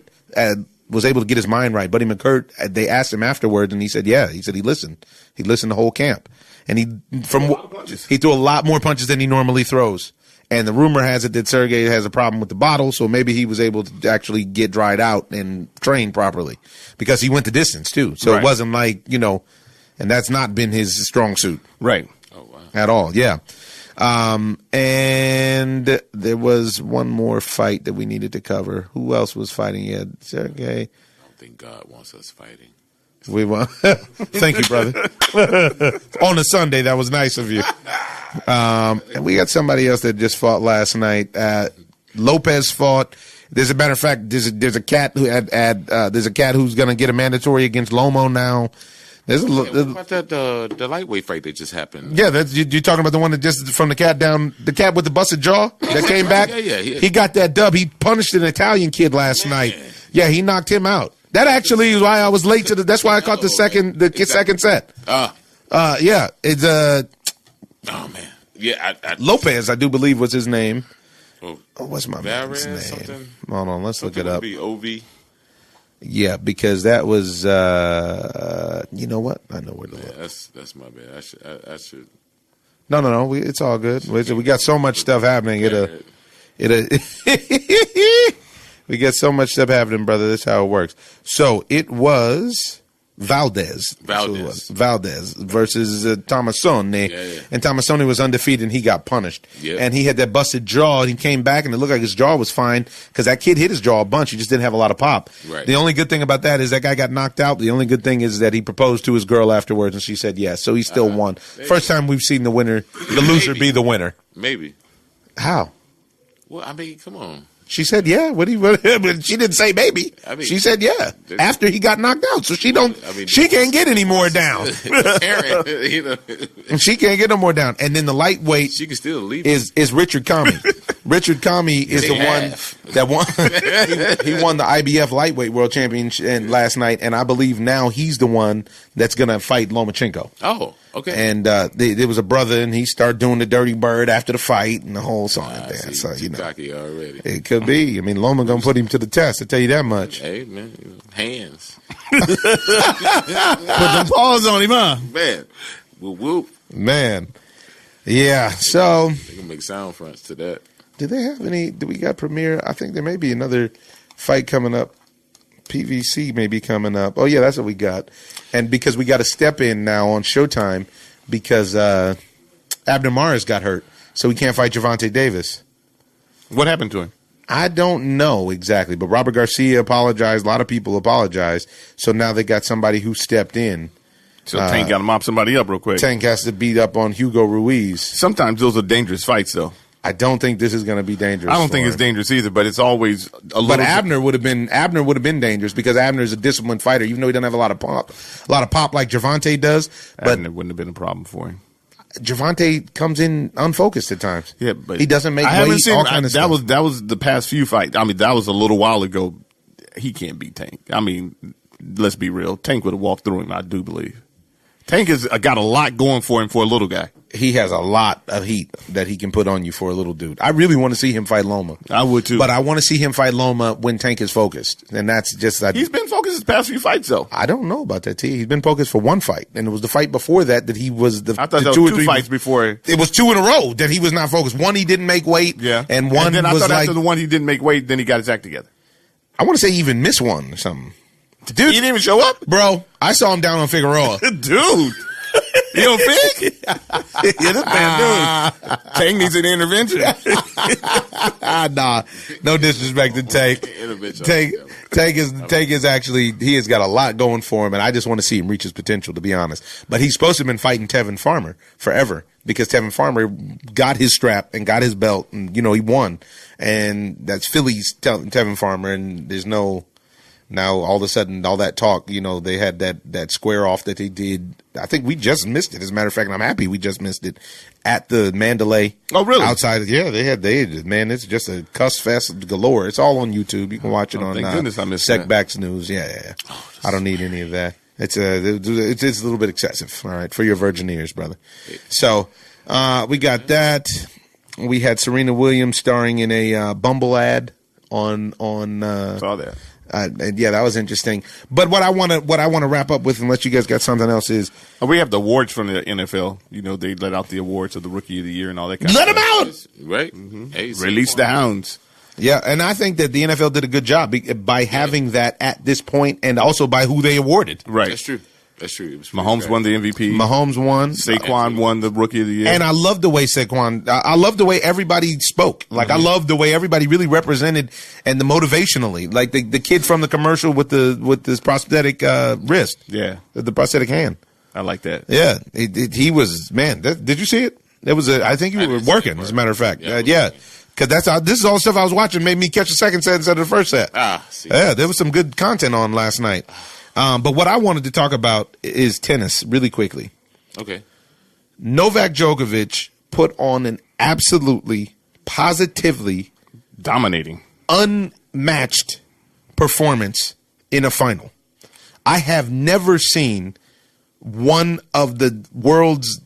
was able to get his mind right. Buddy McGirt, they asked him afterwards, and he said, yeah. He said he listened. He listened the whole camp. And he threw a lot more punches than he normally throws. And the rumor has it that Sergey has a problem with the bottle, so maybe he was able to actually get dried out and train properly because he went the distance, too. So It wasn't like, and that's not been his strong suit. Right. Oh, wow. At all, yeah. And there was one more fight that we needed to cover. Who else was fighting yet? Sergey. I don't think God wants us fighting. We won. Thank you, brother. On a Sunday, that was nice of you. And we got somebody else that just fought last night. Lopez fought. As a matter of fact, there's a cat who there's a cat who's going to get a mandatory against Lomo now. What about that the lightweight fight that just happened? Yeah, you're talking about the one that just from the cat with the busted jaw that came back. Yeah. He got that dub. He punished an Italian kid last night. Yeah, he knocked him out. That actually is why I was late to that's why I caught the second set. Yeah, it's oh man, yeah. Lopez, I do believe was his name. What's my man's name? Something? Hold on, let's look it up. Be OV. Yeah, because that was you know what? I know where to look. That's my bad. I should. No. It's all good. We got so much stuff happening. We get so much stuff happening, brother. That's how it works. So it was Valdez versus Tomasone. Yeah. And Tomasone was undefeated, and he got punished. Yeah. And he had that busted jaw, and he came back, and it looked like his jaw was fine because that kid hit his jaw a bunch. He just didn't have a lot of pop. Right. The only good thing about that is that guy got knocked out. The only good thing is that he proposed to his girl afterwards, and she said yes. So he still won. Maybe. First time we've seen the loser be the winner. Maybe. How? Well, I mean, come on. She said, yeah. But she didn't say maybe. I mean, she said, yeah. After he got knocked out. So she can't get any more down. Aaron, She can't get no more down. And then the lightweight she can still leave. is Richard Comey. Richard Comey is the one that won. he won the IBF lightweight world championship last night, and I believe now he's the one that's going to fight Lomachenko. Oh, okay. And there was a brother, and he started doing the dirty bird after the fight and the whole song and dance. So cocky already. It could be. I mean, Loma going to put him to the test. I tell you that much. Hey man, hands. Put them paws on him, huh? Man, whoop whoop. Man, yeah. So They can make sound fronts to that. do they have any? Do we got premiere? I think there may be another fight coming up. PVC may be coming up. Oh yeah, that's what we got. And because we got to step in now on Showtime because Abner Mares got hurt, so we can't fight Gervonta Davis. What happened to him? I don't know exactly, but Robert Garcia apologized. A lot of people apologized. So now they got somebody who stepped in. So Tank got to mop somebody up real quick. Tank has to beat up on Hugo Ruiz. Sometimes those are dangerous fights, though. I don't think this is going to be dangerous. I don't think for it's him. dangerous either, but it's always a little. But Abner would have been dangerous because Abner is a disciplined fighter, even though he doesn't have a lot of pop like Gervonta does. But Abner wouldn't have been a problem for him. Gervonta comes in unfocused at times. Yeah, but he doesn't make I haven't weight, seen all kind of that stuff. that was the past few fights. I mean, that was a little while ago. He can't beat Tank. I mean, let's be real. Tank would have walked through him, I do believe. Tank has got a lot going for him for a little guy. He has a lot of heat that he can put on you for a little dude. I really want to see him fight Loma. I would too. But I want to see him fight Loma when Tank is focused. And that's just... He's been focused his past few fights, though. I don't know about that, T. He's been focused for one fight. And it was the fight before that he was... I thought there were two fights before. It was two in a row that he was not focused. One, he didn't make weight. Yeah. And one then I was thought like... after the one he didn't make weight, then he got his act together. I want to say he even missed one or something. Dude, he didn't even show up? Bro, I saw him down on Figueroa. Dude. You don't think? Yeah, this man, dude. Tank needs an intervention. Nah, no disrespect to Tank. Tank is actually, he has got a lot going for him, and I just want to see him reach his potential, to be honest. But he's supposed to have been fighting Tevin Farmer forever because Tevin Farmer got his strap and got his belt, and, he won. And that's Philly's Tevin Farmer, and there's no... Now, all of a sudden, all that talk, they had that square off that they did. I think we just missed it. As a matter of fact, and I'm happy we just missed it at the Mandalay. Oh, really? Outside. Yeah, man, it's just a cuss fest galore. It's all on YouTube. You can watch it on thank goodness I missed Setbacks News. Yeah. I don't need any of that. It's a little bit excessive, all right, for your virgin ears, brother. So, we got that. We had Serena Williams starring in a Bumble ad on Saw that. Yeah, that was interesting. But what I want to wrap up with, unless you guys got something else, is we have the awards from the NFL. They let out the awards of the Rookie of the Year and all that kind of let stuff. them out. Right. Mm-hmm. Hey, Release the hounds. Yeah, and I think that the NFL did a good job by having that at this point, and also by who they awarded. Right. That's true. It was Mahomes won the MVP. Mahomes won. Saquon won the Rookie of the Year. And I love the way I love the way everybody spoke. Like, I love the way everybody really represented and the motivationally. Like the kid from the commercial with this prosthetic wrist. Yeah. The prosthetic hand. I like that. Yeah. He was, man, did you see it? It was I think you were working, as a matter of fact. Yeah. Because this is all the stuff I was watching made me catch the second set instead of the first set. See. Yeah, there was some good content on last night. But what I wanted to talk about is tennis really quickly. Okay. Novak Djokovic put on an absolutely, positively dominating, unmatched performance in a final. I have never seen one of the world's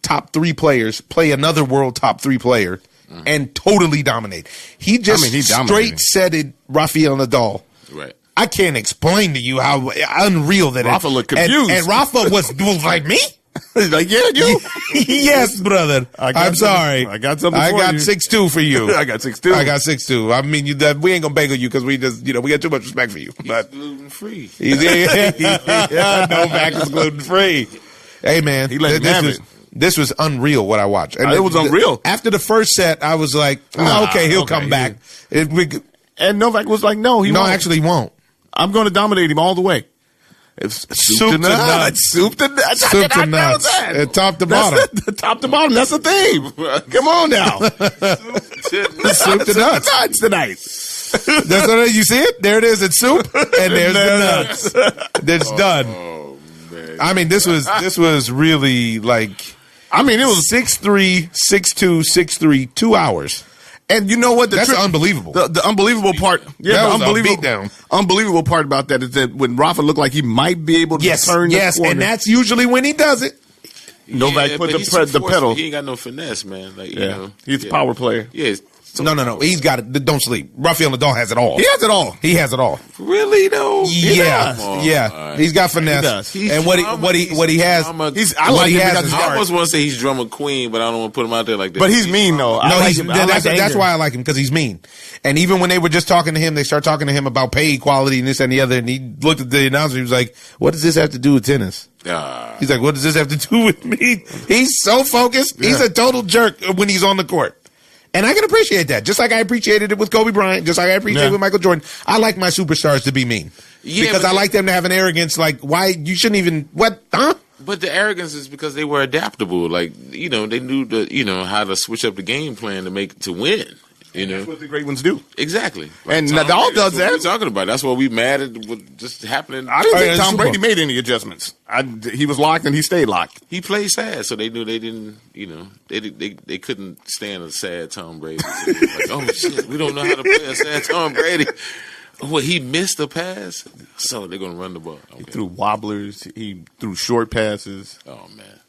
top three players play another world top three player and totally dominate. He straight said Rafael Nadal. Right. I can't explain to you how unreal that is. Rafa looked confused. And Rafa was like, me? Like, yeah, you. Yes, brother. I'm sorry. I got something for you. I got 6'2" for you. I got 6'2". I got 6'2". I mean, we ain't gonna bagel you because we just, we got too much respect for you. But gluten free. Novak is gluten free. Hey, man, he let him have it. This was unreal what I watched. And it was unreal. After the first set, I was like, okay, he'll come back. And Novak was like, no, he won't. Actually, he won't. I'm going to dominate him all the way. It's soup to nuts. Soup to nuts. Soup to nuts. Top to bottom. Top to bottom. That's the theme. Come on now. Soup to nuts tonight. That's what you see it? There it is. It's soup, and there's the nuts. It's done. Oh, man. I mean, this was really like. I mean, it was 6'3", 6'2", 6'3", 2 hours. And you know what? That's unbelievable. The unbelievable part. Yeah, That the was a unbelievable beatdown. Unbelievable part about that is that when Rafa looked like he might be able to turn the corner. And that's usually when he does it. Novak put but he's the too pedal. forceful. He ain't got no finesse, man. Like, you Yeah, know, he's a power player. Yeah. So No. He's got it. Don't sleep. Rafael Nadal has it all. He has it all. He has it all. Really though? Yeah, Come on. yeah. All right. He's got finesse. He does. He's And what he has. drama- I what like he him has because is he's I art. almost want to say he's drama queen, but I don't want to put him out there like that. But he's mean though. I No, like he's him. I like that's anger. why I like him, because he's mean. And even when they were just talking to him, they start talking to him about pay equality and this and the other. And he looked at the announcer. He was like, "What does this have to do with tennis?" He's like, "What does this have to do with me?" He's so focused. He's a total jerk when he's on the court. And I can appreciate that. Just like I appreciated it with Kobe Bryant, just like I appreciate it with Michael Jordan. I like my superstars to be mean. Yeah, because but I like them to have an arrogance like, why you shouldn't even, what, huh? But the arrogance is because they were adaptable. Like, you know, they knew how to switch up the game plan to win. You know, That's what the great ones do. exactly. And Tom Nadal Brady, does that's what that. we're talking about. That's why we mad at what just happening. I didn't think yeah, Tom Super Brady Bowl. made any adjustments. He was locked and he stayed locked. He played sad, so they knew they didn't. You know, they couldn't stand a sad Tom Brady. So they was like, oh shit, we don't know how to play a sad Tom Brady. Well, he missed a pass, so they're gonna run the ball. He Okay. threw wobblers. He threw short passes. Oh man,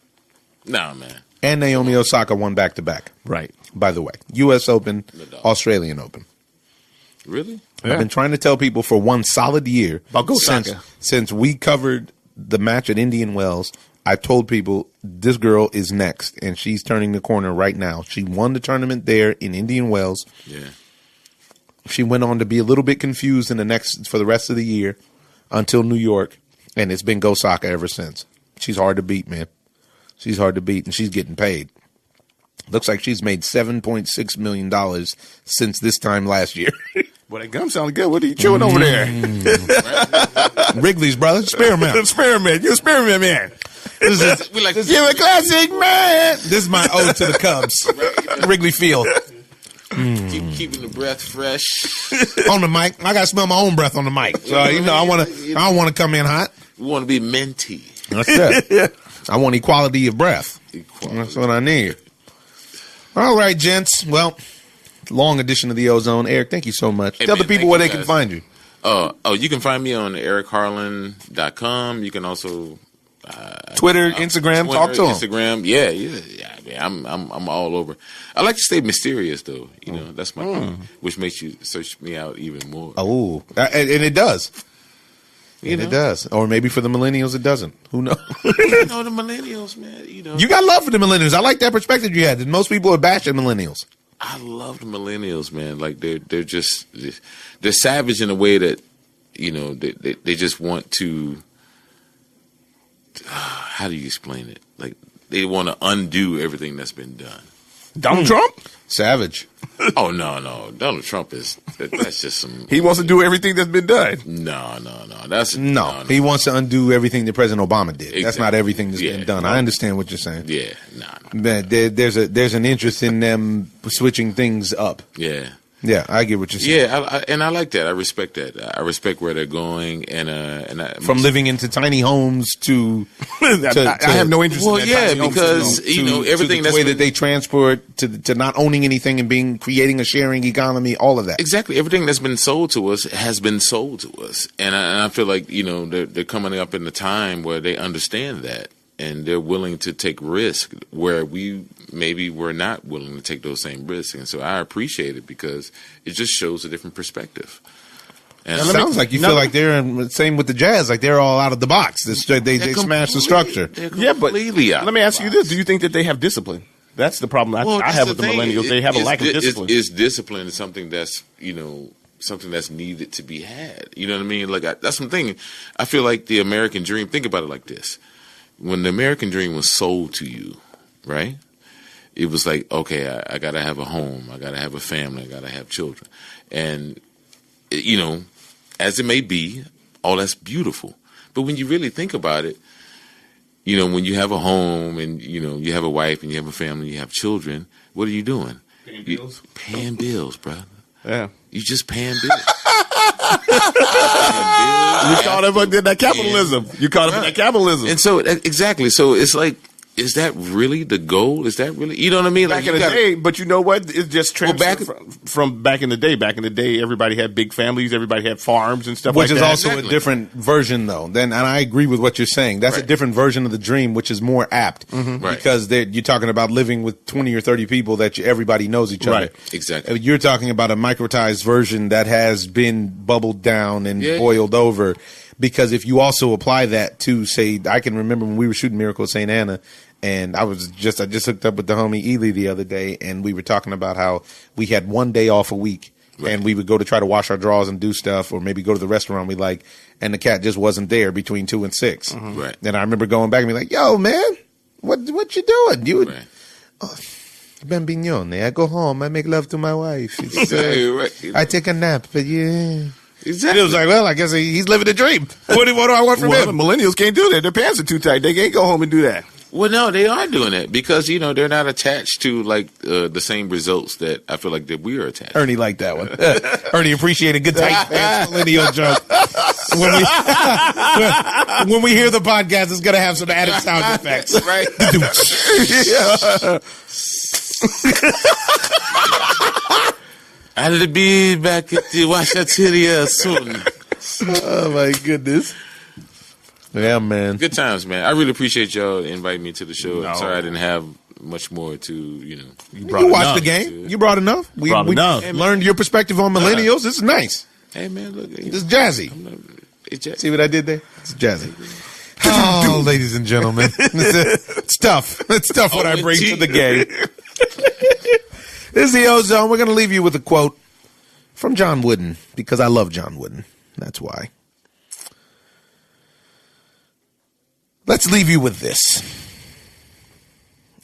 nah, man. And Naomi Osaka won back-to-back, Right. by the way. U.S. Open, Nadal. Australian Open. Really? I've been trying to tell people for one solid year About Osaka. since we covered the match at Indian Wells. I told people this girl is next, and she's turning the corner right now. She won the tournament there in Indian Wells. Yeah. She went on to be a little bit confused for the rest of the year until New York, and it's been Osaka ever since. She's hard to beat, man. She's hard to beat, and she's getting paid. Looks like she's made $7.6 million since this time last year. Well, that gum sounded good. What are you chewing over there? Wrigley's, brother. Spearmint. Spearmint. You're a spearmint man. This is, We like You're a classic man. this is my ode to the Cubs. Wrigley Field. keeping the breath fresh. On the mic. I got to smell my own breath on the mic. So, I don't want to come in hot. We want to be minty. That's it. I want equality of breath. Equality. That's what I need. All right, gents. Well, long edition of the Ozone. Eric, thank you so much. Hey, Tell man, the people thank where you, they can guys. find you. You can find me on ericharland.com. You can also Twitter, Instagram, talk to them. Instagram. Yeah. Man, I'm all over. I like to stay mysterious though. You know, that's my thing, which makes you search me out even more. Oh, and it does. You know? It does. Or maybe for the millennials, it doesn't. Who knows? You know, the millennials, man. You know, You got love for the millennials. I like that perspective you had. Most people are bashing millennials. I love the millennials, man. Like they're just they're savage in a way that, you know, they just want to. How do you explain it? Like they want to undo everything that's been done. Donald Trump? Savage. Oh no, Donald Trump that's just some. He wants to do everything that's been done. No. That's No, he wants to undo everything that President Obama did. That's Exactly. not everything that's Yeah. been done. I understand what you're saying. Yeah, nah. Man, there's an interest in them switching things up. Yeah. Yeah, I get what you're saying. Yeah, I like that. I respect that. I respect where they're going, and From living into tiny homes to I have no interest well, in that. yeah, tiny home because system. you know everything to the that's way been, that they transport to not owning anything and creating a sharing economy, all of that. exactly everything that's been sold to us has been sold to us, and I feel like, you know, they're coming up in the time where they understand that, and they're willing to take risk where we maybe were not willing to take those same risks, and so I appreciate it because it just shows a different perspective. And It sounds like you feel like they're same with the Jazz, like they're all out of the box. They smash the structure. Yeah, but completely out let me of ask the you box. this. Do you think that they have discipline? That's the problem I That's have with the thing. millennials. They have a lack of discipline. Is discipline something that's, you know, something that's needed to be had? You know what I mean? Like that's one thing. I feel like the American dream. Think about it like this: when the American dream was sold to you, right? It was like, okay, I got to have a home, I got to have a family, I got to have children, and you know, as it may be, all that's beautiful. But when you really think about it, you know, when you have a home and, you know, you have a wife and you have a family, you have children, what are you doing? Paying bills. Paying bills, brother. Yeah. You just paying bills. You caught up in that capitalism. You caught up in that capitalism. And so, exactly. So it's like, is that really the goal? Is that really, you know what I mean? Back in the day, but you know what? It's just transferred back from back in the day. Back in the day, everybody had big families, everybody had farms and stuff Which like is that. also Exactly. a different version, though. And I agree with what you're saying. That's a Right. different version of the dream, which is more apt. Right. Because you're talking about living with 20 or 30 people that everybody knows each other. Right. Exactly. You're talking about a microtized version that has been bubbled down and Yeah. boiled over. Because if you also apply that to, say, I can remember when we were shooting Miracle at St. Anna, and I just hooked up with the homie Ely the other day, and we were talking about how we had one day off a week, Right. and we would go to try to wash our drawers and do stuff, or maybe go to the restaurant we like, and the cat just wasn't there between 2 and 6. Right. And I remember going back and being like, "Yo, man, what you doing? You Right. Bambignone. I go home, I make love to my wife. It's, Right. I take a nap, but yeah." Exactly. It was like, well, I guess he's living a dream. What do I want from Well, the him? millennials can't do that. Their pants are too tight. They can't go home and do that. Well, no, they are doing it because, you know, they're not attached to like the same results that I feel like that we are attached. Ernie liked that one. Ernie appreciated good tight pants millennial joke. When we hear the podcast, it's gonna have some added sound effects. Right. I'll be back at the Washateria soon. Oh my goodness. Yeah, man. Good times, man. I really appreciate y'all inviting me to the show. No. I'm sorry I didn't have much more to, you know. You watched the game. You brought enough. We enough. learned your perspective on millennials. This is nice. Hey, man, look. This is jazzy. It's just, See what I did there? It's jazzy. Oh, ladies and gentlemen, it's tough. It's tough what I bring to the game. This is the Ozone. We're going to leave you with a quote from John Wooden, because I love John Wooden. That's why. Let's leave you with this.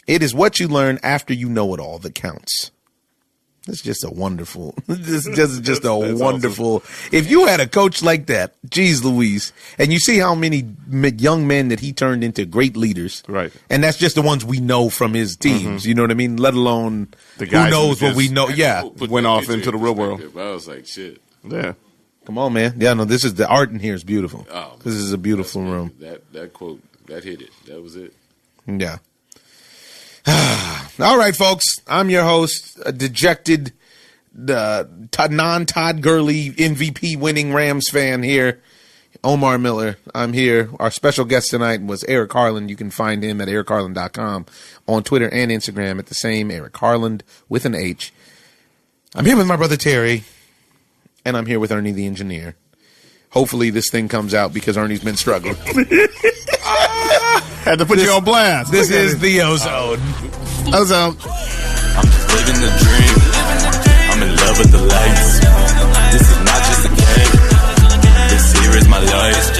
It is what you learn after you know it all that counts. It's just a wonderful, just a wonderful. Awesome. If you had a coach like that, geez Louise, and you see how many young men that he turned into great leaders. Right. And that's just the ones we know from his teams. You know what I mean? Let alone The who guys knows who what we just- know. Yeah. Went off into the real world. I was like, shit. Yeah. Come on, man. Yeah, no, this is the art in here is beautiful. Oh, This is a beautiful room. That quote, that hit it. That was it. Yeah. All right, folks. I'm your host, a dejected, non-Todd Gurley MVP winning Rams fan here, Omar Miller. I'm here. Our special guest tonight was Eric Harland. You can find him at ericharland.com, on Twitter and Instagram at the same, Eric Harland with an H. I'm here with my brother Terry, and I'm here with Ernie the engineer. Hopefully this thing comes out because Ernie's been struggling. Had to put you on blast. This is the Ozone. Ozone. I'm just living the dream. I'm in love with the lights. This is not just a game. This here is my life.